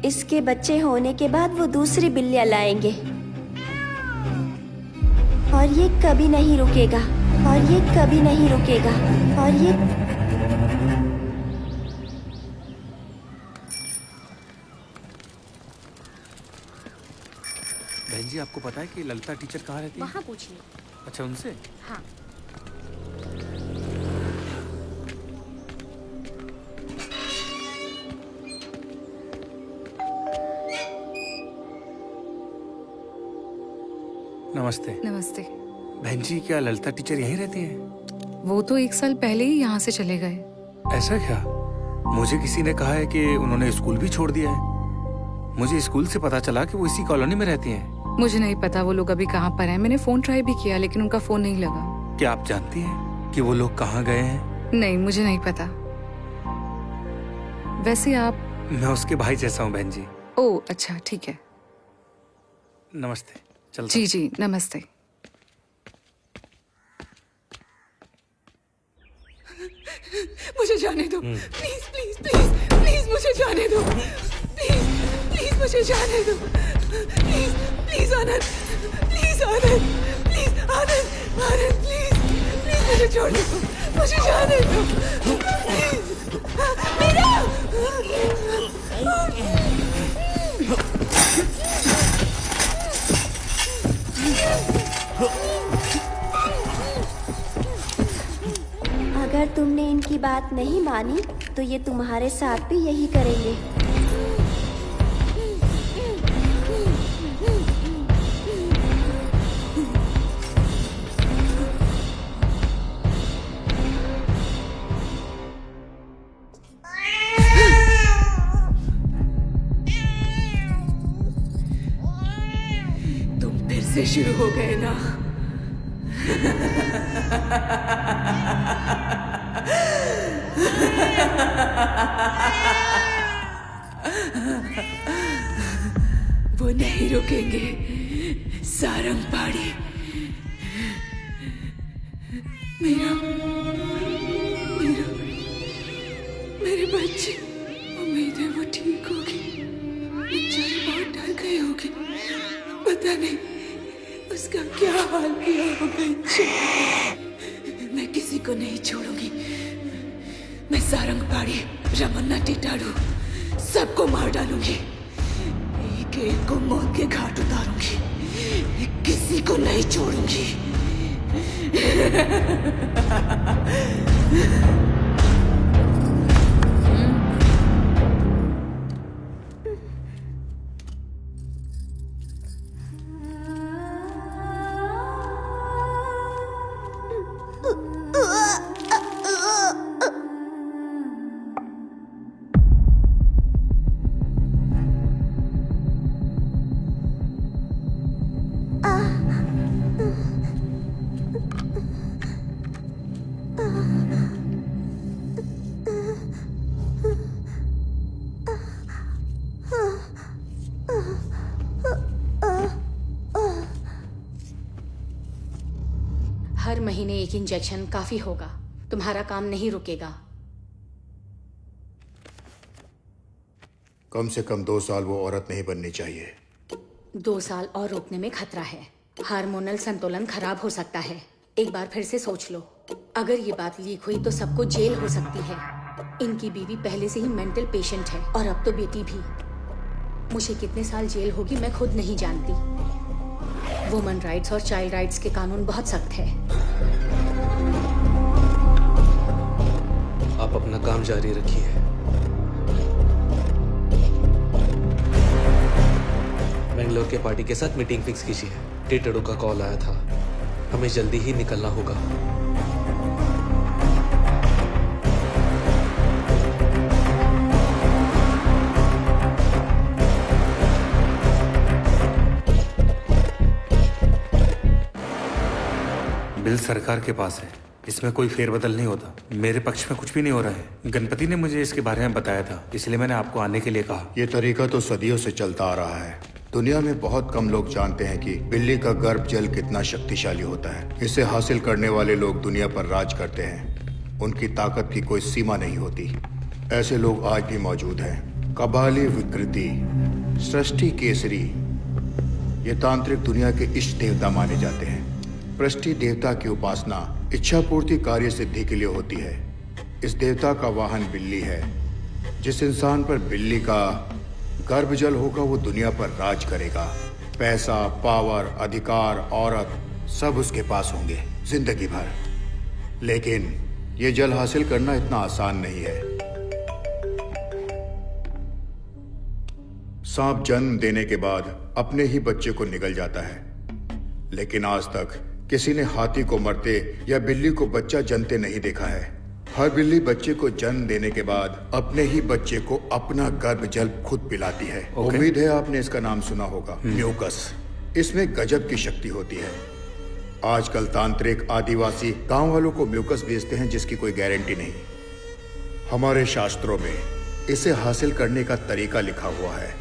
इसके बच्चे होने के बाद वो दूसरी बिल्लियाँ लाएंगे। और ये कभी नहीं रुकेगा, और ये कभी नहीं रुकेगा, और ये बहन जी, आपको पता है कि ललिता टीचर कहाँ रहती है? वहाँ पूछिए। अच्छा, उनसे? हाँ। नमस्ते। नमस्ते। बहन जी, क्या ललिता टीचर यहीं रहती हैं? वो तो 1 साल पहले ही यहाँ से चले गए। ऐसा क्या? मुझे किसी ने कहा है कि उन्होंने स्कूल भी छोड़ दिया है। मुझे स्कूल से पता चला कि वो इसी कॉलोनी में रहती हैं। मुझे नहीं पता वो लोग अभी कहाँ पर हैं। मैंने फोन ट्राई भी किया लेकिन उनका फोन नहीं लगा। क्या आप जानती हैं कि वो लोग कहाँ गए हैं? नहीं, मुझे नहीं पता। वैसे आप? मैं उसके भाई जैसा हूँ बहन जी। ओह अच्छा, ठीक है। नमस्ते। चलता जी जी, नमस्ते। मुझे जाने दो, प्लीज प्लीज प्लीज प्लीज मुझे जाने दो, प्लीज प्लीज मुझे जाने दो, please please Anand, please Anand, please Anand, Anand please please मुझे छोड़ दो, मुझे जाने दो, प्लीज मेरा। अगर तुमने इनकी बात नहीं मानी तो ये तुम्हारे साथ भी यही करेंगे। तुम फिर से शुरू हो गए ना? वो नहीं रुकेंगे, सारंग पहाड़ी। मेरा मेरा मेरे बच्चे, उम्मीद है वो ठीक होगी। बेचारे बहुत डर गए होंगे, पता नहीं उसका क्या हाल किया होगा। मैं किसी को नहीं छोड़ूंगी। मैं सारंग पहाड़ी, रमन्ना टिटाड़ू सबको मार डालूंगी। एक एक को मौत के घाट उतारूंगी, किसी को नहीं छोड़ूंगी। हर महीने एक इंजेक्शन काफी होगा। तुम्हारा काम नहीं रुकेगा। कम से कम 2 साल वो औरत नहीं बननी चाहिए। 2 साल और रोकने में खतरा है। हार्मोनल संतुलन खराब हो सकता है। एक बार फिर से सोच लो। अगर ये बात लीक हुई तो सबको जेल हो सकती है। इनकी बीवी पहले से ही मेंटल पेशेंट है और अब तो बेटी भी। मुझे कितने साल जेल होगी मैं खुद नहीं जानती। वुमन राइट्स और चाइल्ड राइट्स के कानून बहुत सख्त है। आप अपना काम जारी रखिए। बेंगलोर के पार्टी के साथ मीटिंग फिक्स कीजिए। टिटड़ू का कॉल आया था, हमें जल्दी ही निकलना होगा। बिल सरकार के पास है, इसमें कोई फेरबदल नहीं होता। मेरे पक्ष में कुछ भी नहीं हो रहा है। गणपति ने मुझे इसके बारे में बताया था, इसलिए मैंने आपको आने के लिए कहा। ये तरीका तो सदियों से चलता आ रहा है। दुनिया में बहुत कम लोग जानते हैं कि बिल्ली का गर्भ जल कितना शक्तिशाली होता है। इसे हासिल करने वाले लोग दुनिया पर राज करते हैं। उनकी ताकत की कोई सीमा नहीं होती। ऐसे लोग आज भी मौजूद हैं। कबाली विकृति, सृष्टि केसरी, ये तांत्रिक दुनिया के इष्ट देवता माने जाते हैं। पृष्टि देवता की उपासना इच्छा पूर्ति कार्य सिद्धि के लिए होती है। इस देवता का वाहन बिल्ली है। जिस इंसान पर बिल्ली का गर्भजल होगा वो दुनिया पर राज करेगा। पैसा, पावर, अधिकार, औरत सब उसके पास होंगे जिंदगी भर। लेकिन ये जल हासिल करना इतना आसान नहीं है। सांप जन्म देने के बाद अपने ही बच्चे को निगल जाता है, लेकिन आज तक किसी ने हाथी को मरते या बिल्ली को बच्चा जनते नहीं देखा है। हर बिल्ली बच्चे को जन्म देने के बाद अपने ही बच्चे को अपना गर्भ जल खुद पिलाती है। उम्मीद है आपने इसका नाम सुना होगा, म्यूकस। इसमें गजब की शक्ति होती है। आजकल तांत्रिक आदिवासी गांव वालों को म्यूकस बेचते हैं जिसकी कोई गारंटी नहीं। हमारे शास्त्रों में इसे हासिल करने का तरीका लिखा हुआ है।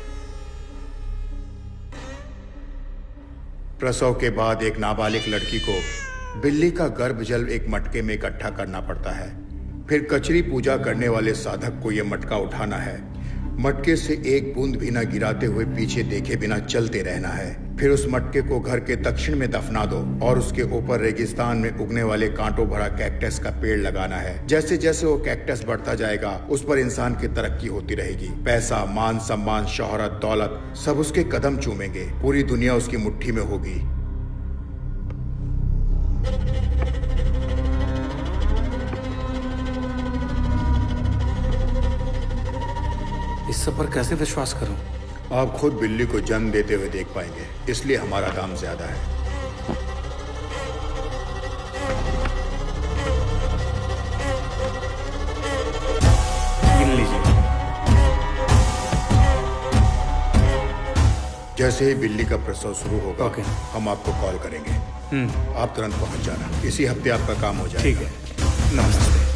प्रसव के बाद एक नाबालिग लड़की को बिल्ली का गर्भ जल एक मटके में इकट्ठा करना पड़ता है। फिर कचरी पूजा करने वाले साधक को यह मटका उठाना है। मटके से एक बूंद भी न गिराते हुए पीछे देखे बिना चलते रहना है। फिर उस मटके को घर के दक्षिण में दफना दो और उसके ऊपर रेगिस्तान में उगने वाले कांटों भरा कैक्टस का पेड़ लगाना है। जैसे जैसे वो कैक्टस बढ़ता जाएगा उस पर इंसान की तरक्की होती रहेगी। पैसा, मान सम्मान, शोहरत, दौलत सब उसके कदम चूमेंगे। पूरी दुनिया उसकी मुट्ठी में होगी। इस सब पर कैसे विश्वास करूं? आप खुद बिल्ली को जन्म देते हुए देख पाएंगे, इसलिए हमारा दाम ज्यादा है। गिन लीजिए। जैसे ही बिल्ली का प्रसव शुरू होगा ओके। हम आपको कॉल करेंगे। आप तुरंत पहुंच जाना। इसी हफ्ते आपका काम हो जाएगा। ठीक है, नमस्ते।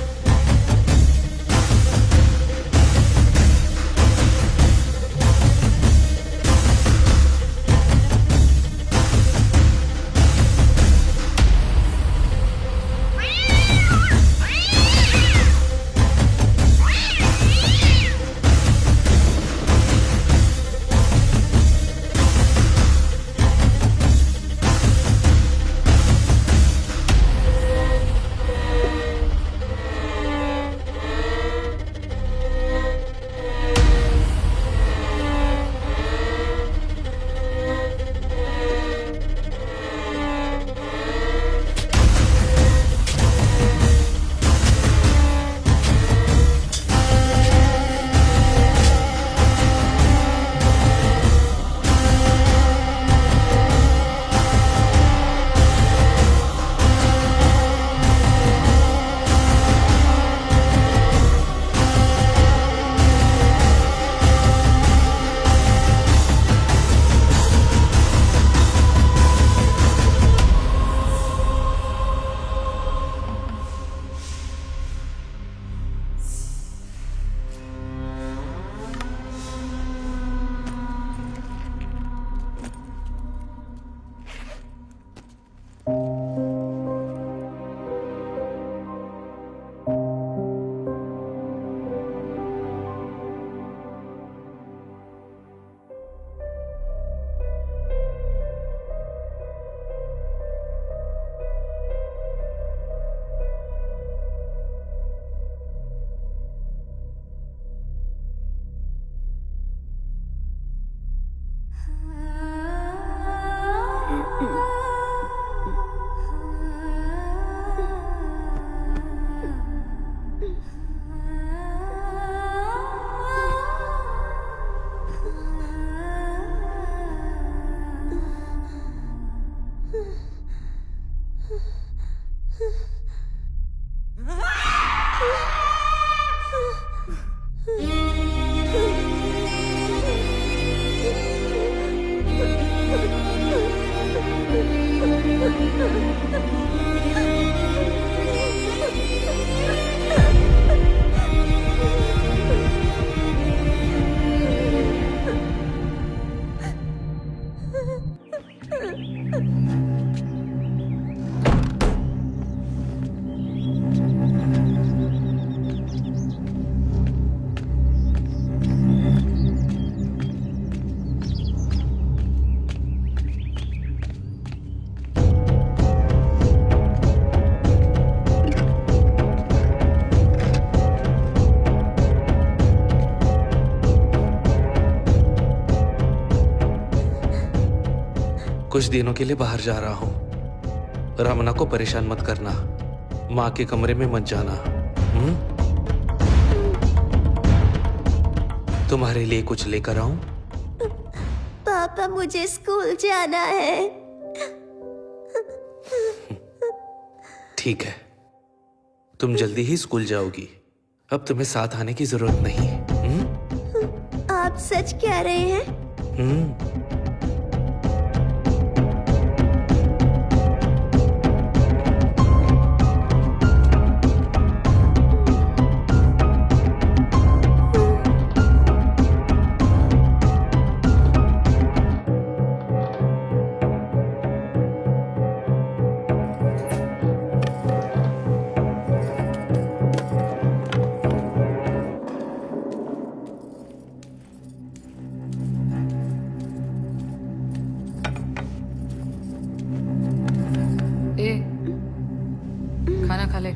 कुछ दिनों के लिए बाहर जा रहा हूँ। रमना को परेशान मत करना, माँ के कमरे में मत जाना। तुम्हारे लिए कुछ लेकर आऊं? पापा मुझे स्कूल जाना है। ठीक है, तुम जल्दी ही स्कूल जाओगी। अब तुम्हें साथ आने की जरूरत नहीं है। आप सच कह रहे हैं? खाना खा ले।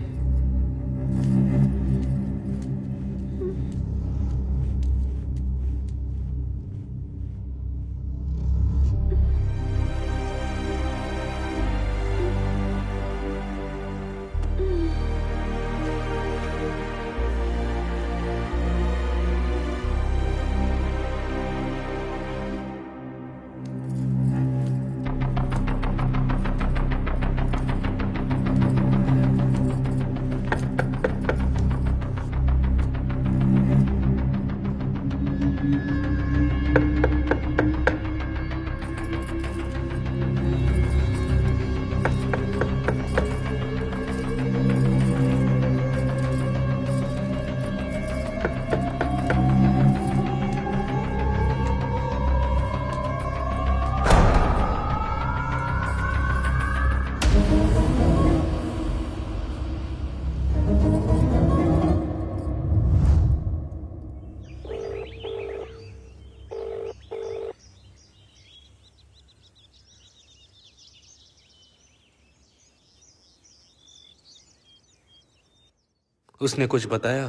उसने कुछ बताया?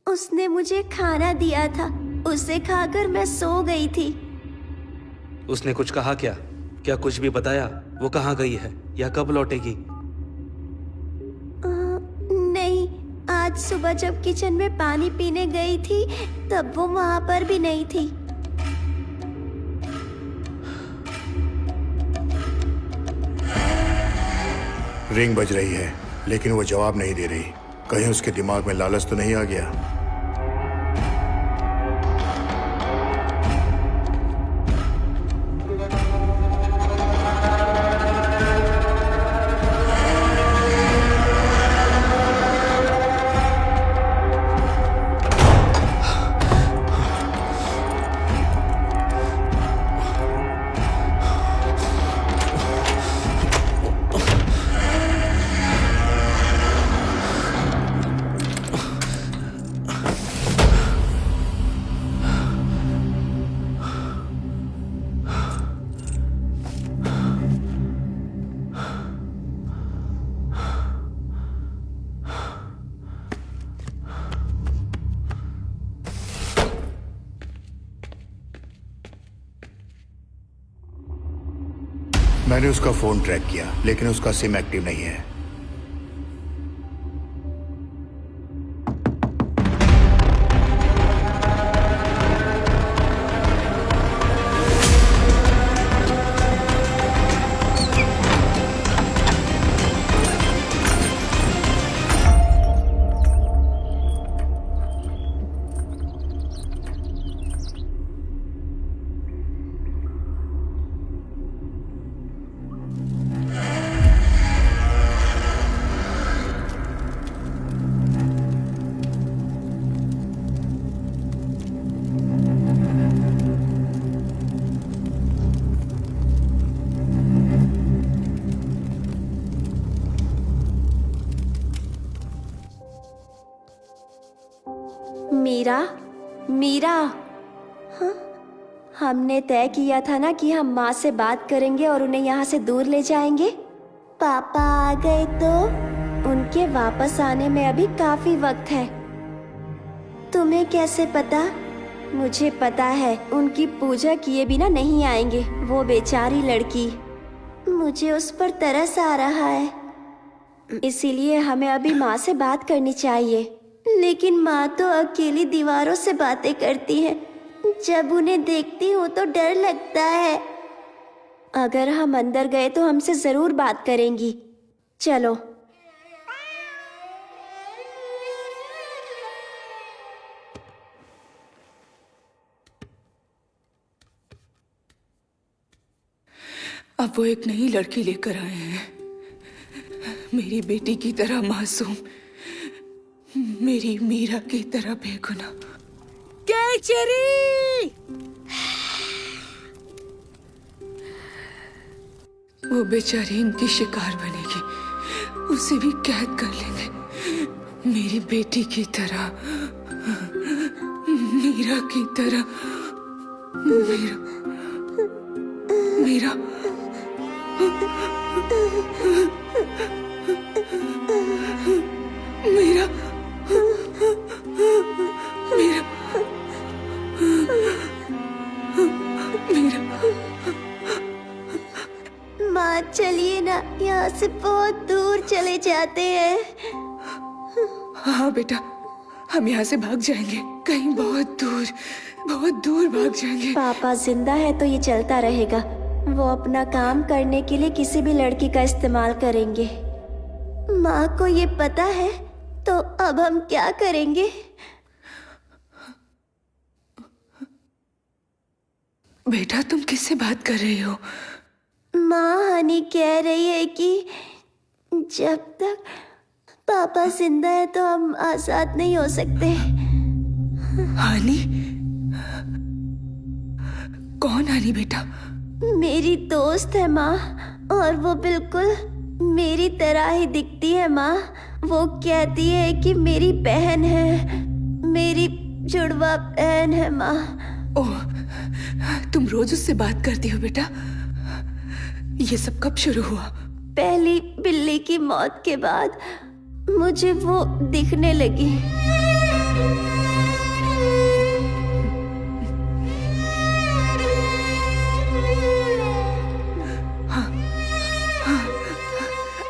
उसने मुझे खाना दिया था, उसे खाकर मैं सो गई थी। उसने कुछ कहा क्या? क्या कुछ भी बताया? वो कहाँ गई है या कब लौटेगी? नहीं, आज सुबह जब किचन में पानी पीने गई थी तब वो वहां पर भी नहीं थी। रिंग बज रही है लेकिन वो जवाब नहीं दे रही। कहीं उसके दिमाग में लालच तो नहीं आ गया? मैंने उसका फोन ट्रैक किया लेकिन उसका सिम एक्टिव नहीं है। मीरा, हाँ? हमने तय किया था ना कि हम माँ से बात करेंगे और उन्हें यहाँ से दूर ले जाएंगे। पापा आ गए तो उनके वापस आने में अभी काफी वक्त है। तुम्हें कैसे पता? मुझे पता है उनकी पूजा किए बिना नहीं आएंगे। वो बेचारी लड़की, मुझे उस पर तरस आ रहा है। इसीलिए हमें अभी माँ से बात करनी चाहिए। लेकिन माँ तो अकेली दीवारों से बातें करती है। जब उन्हें देखती हूँ तो डर लगता है। अगर हम अंदर गए तो हमसे जरूर बात करेंगी। चलो। अब वो एक नई लड़की लेकर आए हैं, मेरी बेटी की तरह मासूम, मेरी मीरा की तरह बेगुनाह। केचरी! वो बेचारी इनकी शिकार बनेगी, उसे भी कैद कर लेंगे, मेरी बेटी की तरह, मीरा की तरह। मीरा, मीरा, मीरा, मीरा, मीरा। माँ चलिए ना, यहाँ से बहुत दूर चले जाते हैं। हाँ बेटा, हम यहाँ से भाग जाएंगे, कहीं बहुत दूर भाग जाएंगे। पापा जिंदा है तो ये चलता रहेगा। वो अपना काम करने के लिए किसी भी लड़की का इस्तेमाल करेंगे। माँ को ये पता है तो अब हम क्या करेंगे? बेटा तुम किससे बात कर रही हो? माँ हनी कह रही है कि जब तक पापा जिंदा है तो हम आजाद नहीं हो सकते। हानी? कौन हानी बेटा? मेरी दोस्त है माँ, और वो बिल्कुल मेरी तरह ही दिखती है माँ। वो कहती है कि मेरी बहन है, मेरी जुड़वा बहन है माँ। ओह, तुम रोज उससे बात करती हो बेटा? ये सब कब शुरू हुआ? पहली बिल्ली की मौत के बाद मुझे वो दिखने लगी।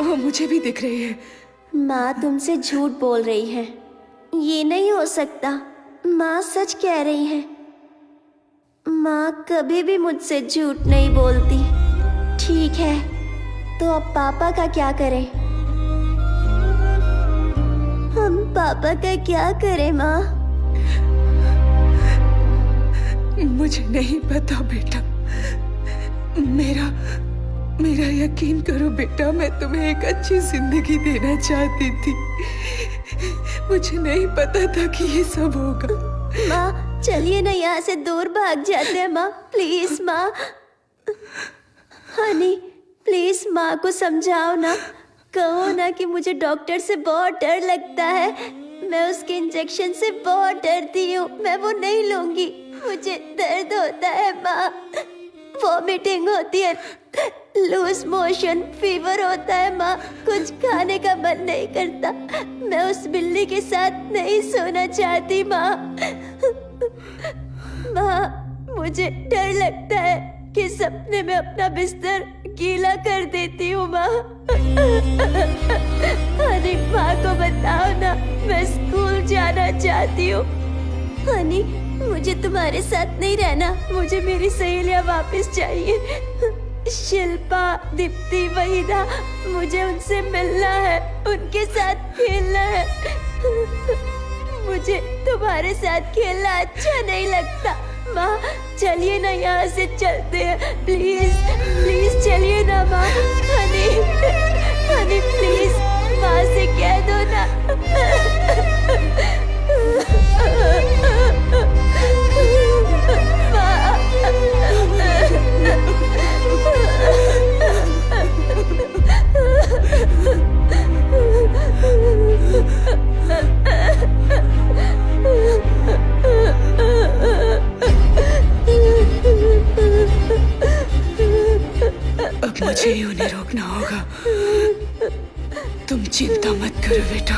वो मुझे भी दिख रही है। माँ तुमसे झूठ बोल रही है, ये नहीं हो सकता। माँ सच कह रही है। माँ कभी भी मुझसे झूठ नहीं बोलती। ठीक है, तो अब पापा का क्या करें? हम पापा का क्या करें माँ? मुझे नहीं पता बेटा। मेरा यकीन करो बेटा, मैं तुम्हें एक अच्छी जिंदगी देना चाहती थी। मुझे नहीं पता था कि ये सब होगा। माँ चलिए ना, यहाँ से दूर भाग जाते हैं माँ। प्लीज माँ। हनी प्लीज माँ को समझाओ ना। कहो ना कि मुझे डॉक्टर से बहुत डर लगता है। मैं उसके इंजेक्शन से बहुत डरती हूँ, मैं वो नहीं लूंगी। मुझे दर्द होता है माँ, वॉमिटिंग होती है, लूज मोशन, फीवर होता है माँ। कुछ खाने का मन नहीं करता। मैं उस बिल्ली के साथ नहीं सोना चाहती माँ। माँ मुझे डर लगता है कि सपने में अपना बिस्तर गीला कर देती हूँ माँ। हनी माँ को बताओ ना, मैं स्कूल जाना चाहती हूँ। हनी मुझे तुम्हारे साथ नहीं रहना, मुझे मेरी सहेलियाँ वापस चाहिए। शिल्पा, दीप्ति, वहीदा, मुझे उनसे मिलना है, उनके साथ खेलना है। मुझे तुम्हारे साथ खेलना अच्छा नहीं लगता। माँ चलिए ना, यहाँ से चलते हैं। प्लीज प्लीज चलिए ना माँ। हनी हनी प्लीज माँ से कह दो ना। अब मुझे ही उन्हें रोकना होगा। तुम चिंता मत करो बेटा।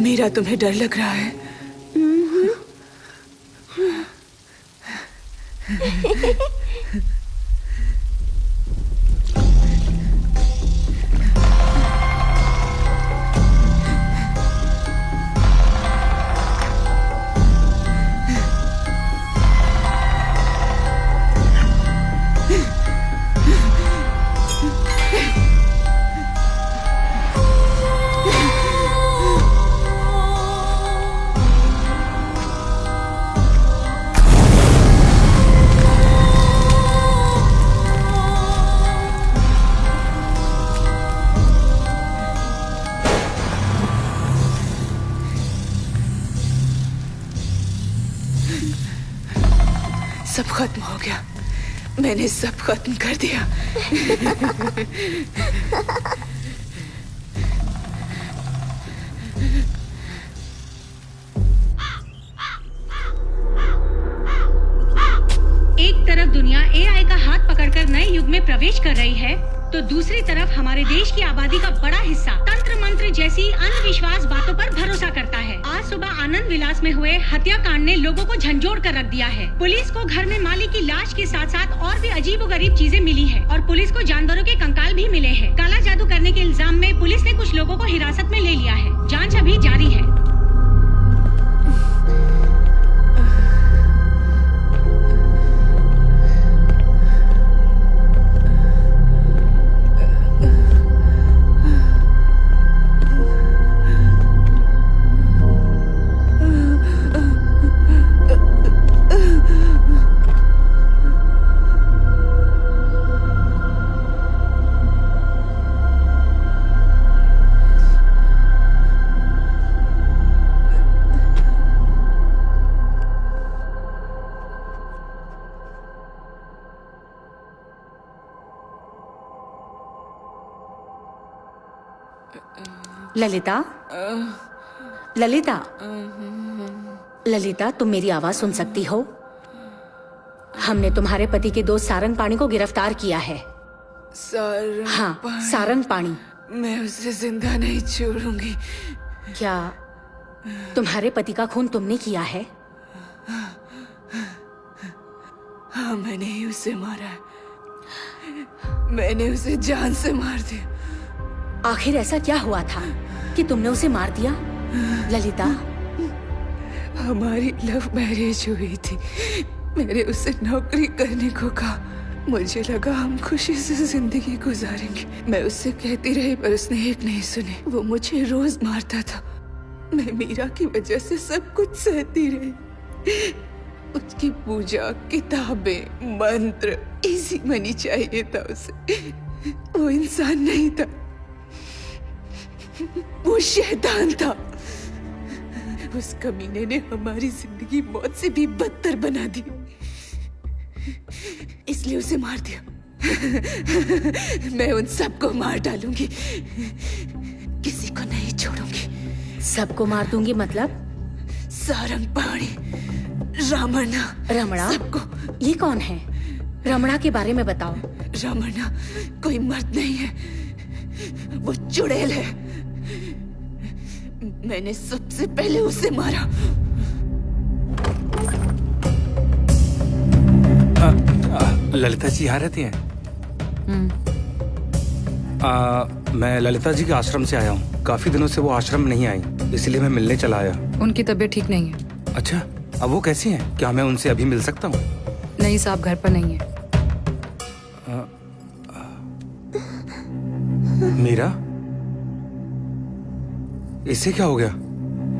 मीरा, तुम्हें डर लग रहा है? सब खत्म हो गया। मैंने सब खत्म कर दिया। युग में प्रवेश कर रही है, तो दूसरी तरफ हमारे देश की आबादी का बड़ा हिस्सा तंत्र मंत्र जैसी अंधविश्वास बातों पर भरोसा करता है। आज सुबह आनंद विलास में हुए हत्याकांड ने लोगों को झंझोड़ कर रख दिया है। पुलिस को घर में माली की लाश के साथ साथ और भी अजीबोगरीब चीजें मिली है और पुलिस को जानवरों के कंकाल भी मिले हैं। काला जादू करने के इल्जाम में पुलिस ने कुछ लोगों को हिरासत में ले लिया है। जाँच अभी जारी है। ललिता, ललिता, ललिता, तुम मेरी आवाज सुन सकती हो? हमने तुम्हारे पति के दोस्त सारंग पाणी को गिरफ्तार किया है। हाँ, सारंग पाणी। मैं उसे जिंदा नहीं छोड़ूंगी। क्या तुम्हारे पति का खून तुमने किया है? हाँ, मैंने ही उसे मारा है। मैंने उसे जान से मार दिया। आखिर ऐसा क्या हुआ था कि तुमने उसे मार दिया? ललिता, हमारी लव मैरिज हुई थी। मैंने उसे नौकरी करने को कहा। मुझे लगा हम खुशी से जिंदगी गुजारेंगे। मैं उससे कहती रही पर उसने एक नहीं सुनी। वो मुझे रोज मारता था। मैं मीरा की वजह से सब कुछ सहती रही। उसकी पूजा, किताबें, मंत्र, इजी मनी चाहिए था उसे। वो इंसान नहीं था, वो शैतान था। उस कमीने ने हमारी जिंदगी मौत से भी बदतर बना दी, इसलिए उसे मार दिया। मैं उन सबको मार डालूंगी, किसी को नहीं छोड़ूंगी। सबको मार दूंगी मतलब? सारंग पाणी, रमणा। रमणा? सबको। ये कौन है? रमणा के बारे में बताओ। रमणा कोई मर्द नहीं है, वो चुड़ैल है। मैंने सबसे पहले उसे मारा। ललिता जी यहाँ रहती हैं? मैं ललिता जी के आश्रम से आया हूँ। काफी दिनों से वो आश्रम नहीं आई, इसलिए मैं मिलने चला आया। उनकी तबीयत ठीक नहीं है। अच्छा, अब वो कैसी हैं? क्या मैं उनसे अभी मिल सकता हूँ? नहीं साहब, घर पर नहीं है। मीरा, इसे क्या हो गया?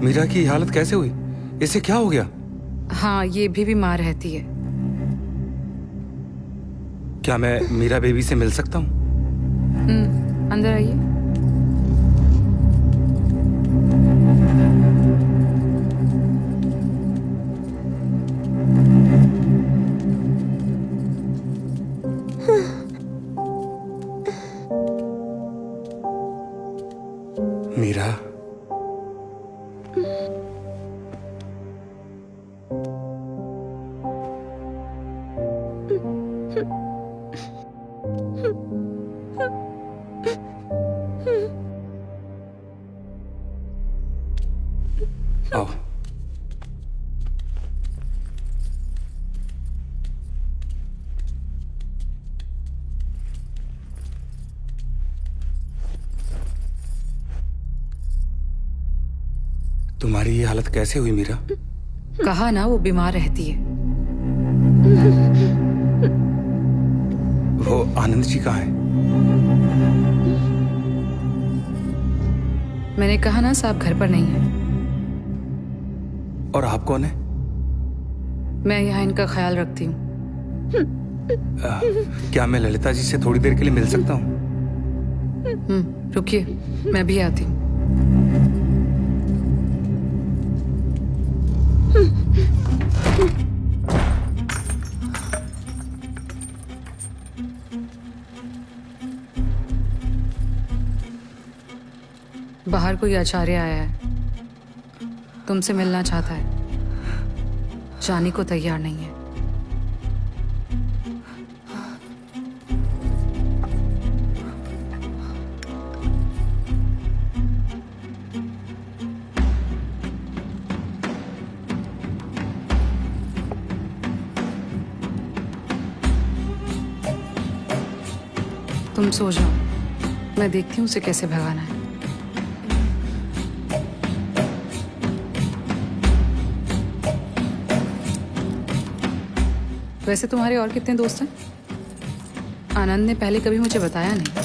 मीरा की हालत कैसे हुई? इसे क्या हो गया? हाँ, ये भी बीमार रहती है। क्या मैं मीरा बेबी से मिल सकता हूँ? अंदर आइए। मीरा, आओ। तुम्हारी ये हालत कैसे हुई मीरा? कहा ना, वो बीमार रहती है। वो आनंद जी कहाँ हैं? मैंने कहा ना साहब, घर पर नहीं है। और आप कौन है? मैं यहाँ इनका ख्याल रखती हूँ। क्या मैं ललिता जी से थोड़ी देर के लिए मिल सकता हूँ? रुकिए, मैं भी आती हूँ। बाहर कोई आचार्य आया है, तुमसे मिलना चाहता है, जाने को तैयार नहीं है। तुम सो जाओ, मैं देखती हूँ उसे कैसे भगाना है। वैसे तुम्हारे और कितने दोस्त हैं? आनंद ने पहले कभी मुझे बताया नहीं।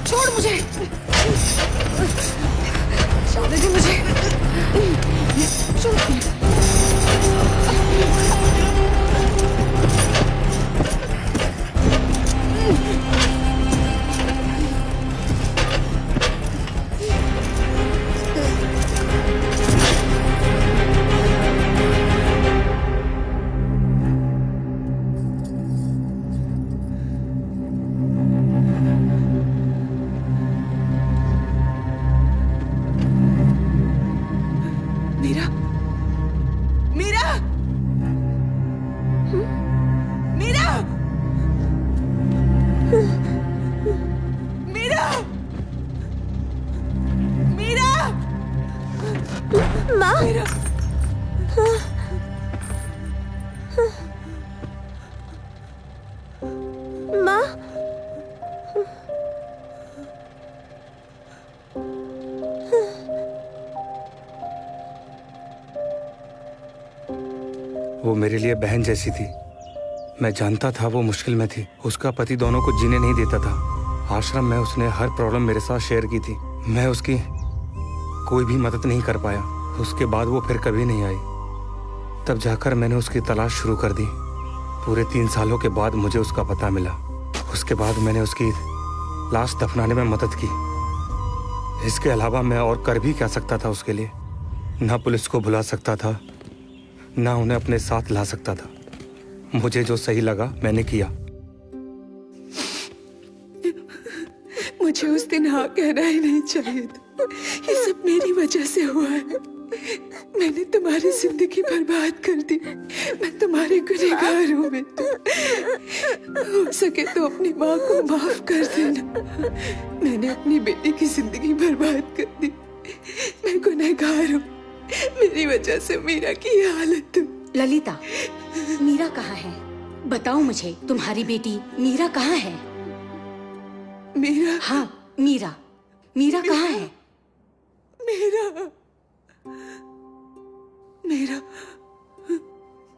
छोड़ मुझे, छोड़ दे मुझे, छोड़। मीरा, मीरा, मीरा, मीरा, मीरा, माँ, मीरा। माँ, वो मेरे लिए बहन जैसी थी। मैं जानता था वो मुश्किल में थी। उसका पति दोनों को जीने नहीं देता था। आश्रम में उसने हर प्रॉब्लम मेरे साथ शेयर की थी। मैं उसकी कोई भी मदद नहीं कर पाया। उसके बाद वो फिर कभी नहीं आई। तब जाकर मैंने उसकी तलाश शुरू कर दी। पूरे 3 सालों के बाद मुझे उसका पता मिला। उसके बाद मैंने उसकी लाश दफनाने में मदद की। इसके अलावा मैं और कर भी क्या सकता था उसके लिए? ना पुलिस को बुला सकता था, ना उन्हें अपने साथ ला सकता था। मुझे जो सही लगा मैंने किया। मुझे उस दिन हाँ कहना ही नहीं चाहिए था। ये सब मेरी वजह से हुआ है। मैंने तुम्हारी जिंदगी बर्बाद कर दी। मैं तुम्हारे गुनहगार हूँ। हो सके तो अपनी माँ को माफ कर देना। मैंने अपनी बेटी की जिंदगी बर्बाद कर दी। मैं गुनहगार हूँ। मेरी वजह से मीरा की ये हालत हुई। ललिता, मीरा कहाँ है? बताओ मुझे, तुम्हारी बेटी मीरा कहाँ है? मीरा? हाँ, मीरा। मीरा कहाँ है? मीरा, मीरा,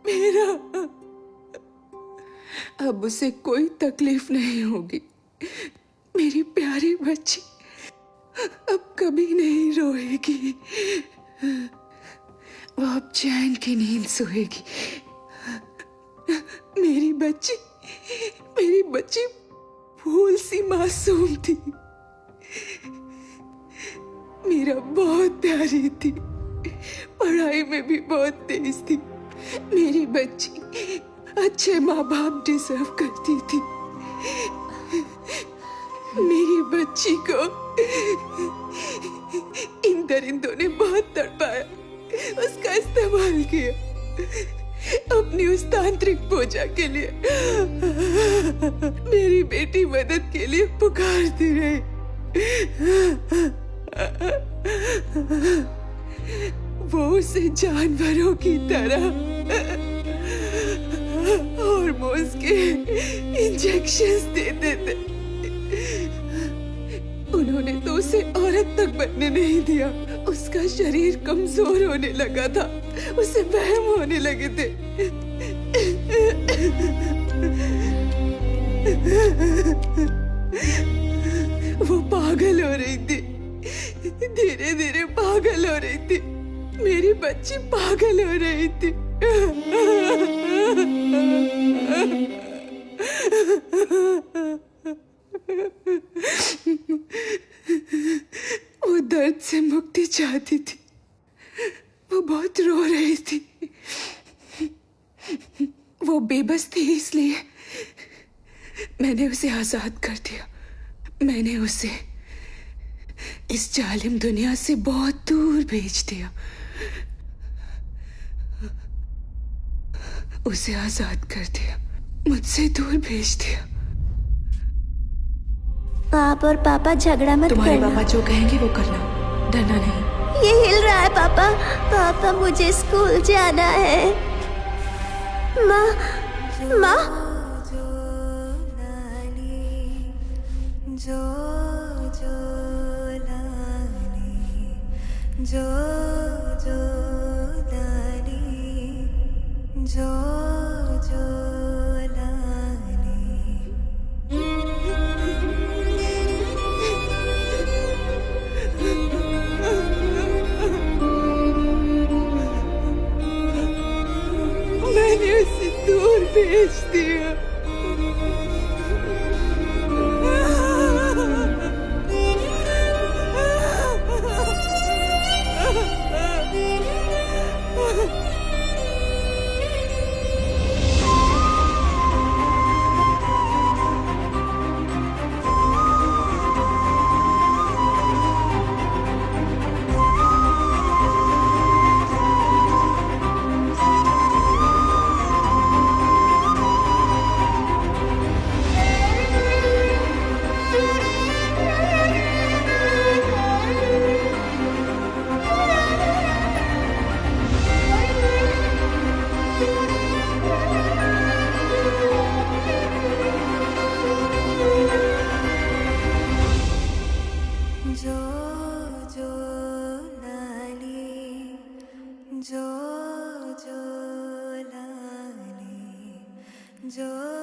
मीरा। अब उसे कोई तकलीफ नहीं होगी। मेरी प्यारी बच्ची अब कभी नहीं रोएगी। वो अब चैन की नींद सोएगी। मेरी बच्ची फूल सी मासूम थी। मीरा बहुत प्यारी थी। पढ़ाई में भी बहुत तेज थी। मेरी बच्ची अच्छे माँ बाप डिजर्व करती थी। मेरी बच्ची को इन दरिंदों ने बहुत तड़पाया, उसका इस्तेमाल किया अपनी उस तांत्रिक पूजा के लिए। मेरी बेटी मदद के लिए पुकारती रही। वो उसे जानवरों की तरह हार्मोन्स के इंजेक्शंस देते थे। उन्होंने तो उसे औरत तक बनने नहीं दिया। उसका शरीर कमजोर होने लगा था। उसे वहम होने लगे थे। वो पागल हो रही थी। धीरे धीरे पागल हो रही थी। मेरी बच्ची पागल हो रही थी। वो दर्द से मुक्ति चाहती थी। वो बहुत रो रही थी। वो बेबस थी, इसलिए मैंने उसे आजाद कर दिया। मैंने उसे इस जालिम दुनिया से बहुत दूर भेज दिया। उसे आजाद कर दिया, मुझसे दूर भेज दिया। आप और पापा झगड़ा मत तुम्हारे करना। पापा जो कहेंगे वो करना, डरना नहीं। ये हिल रहा है पापा। पापा मुझे स्कूल जाना है। माँ माँ मैंने उसे दूर भेज दिया। जो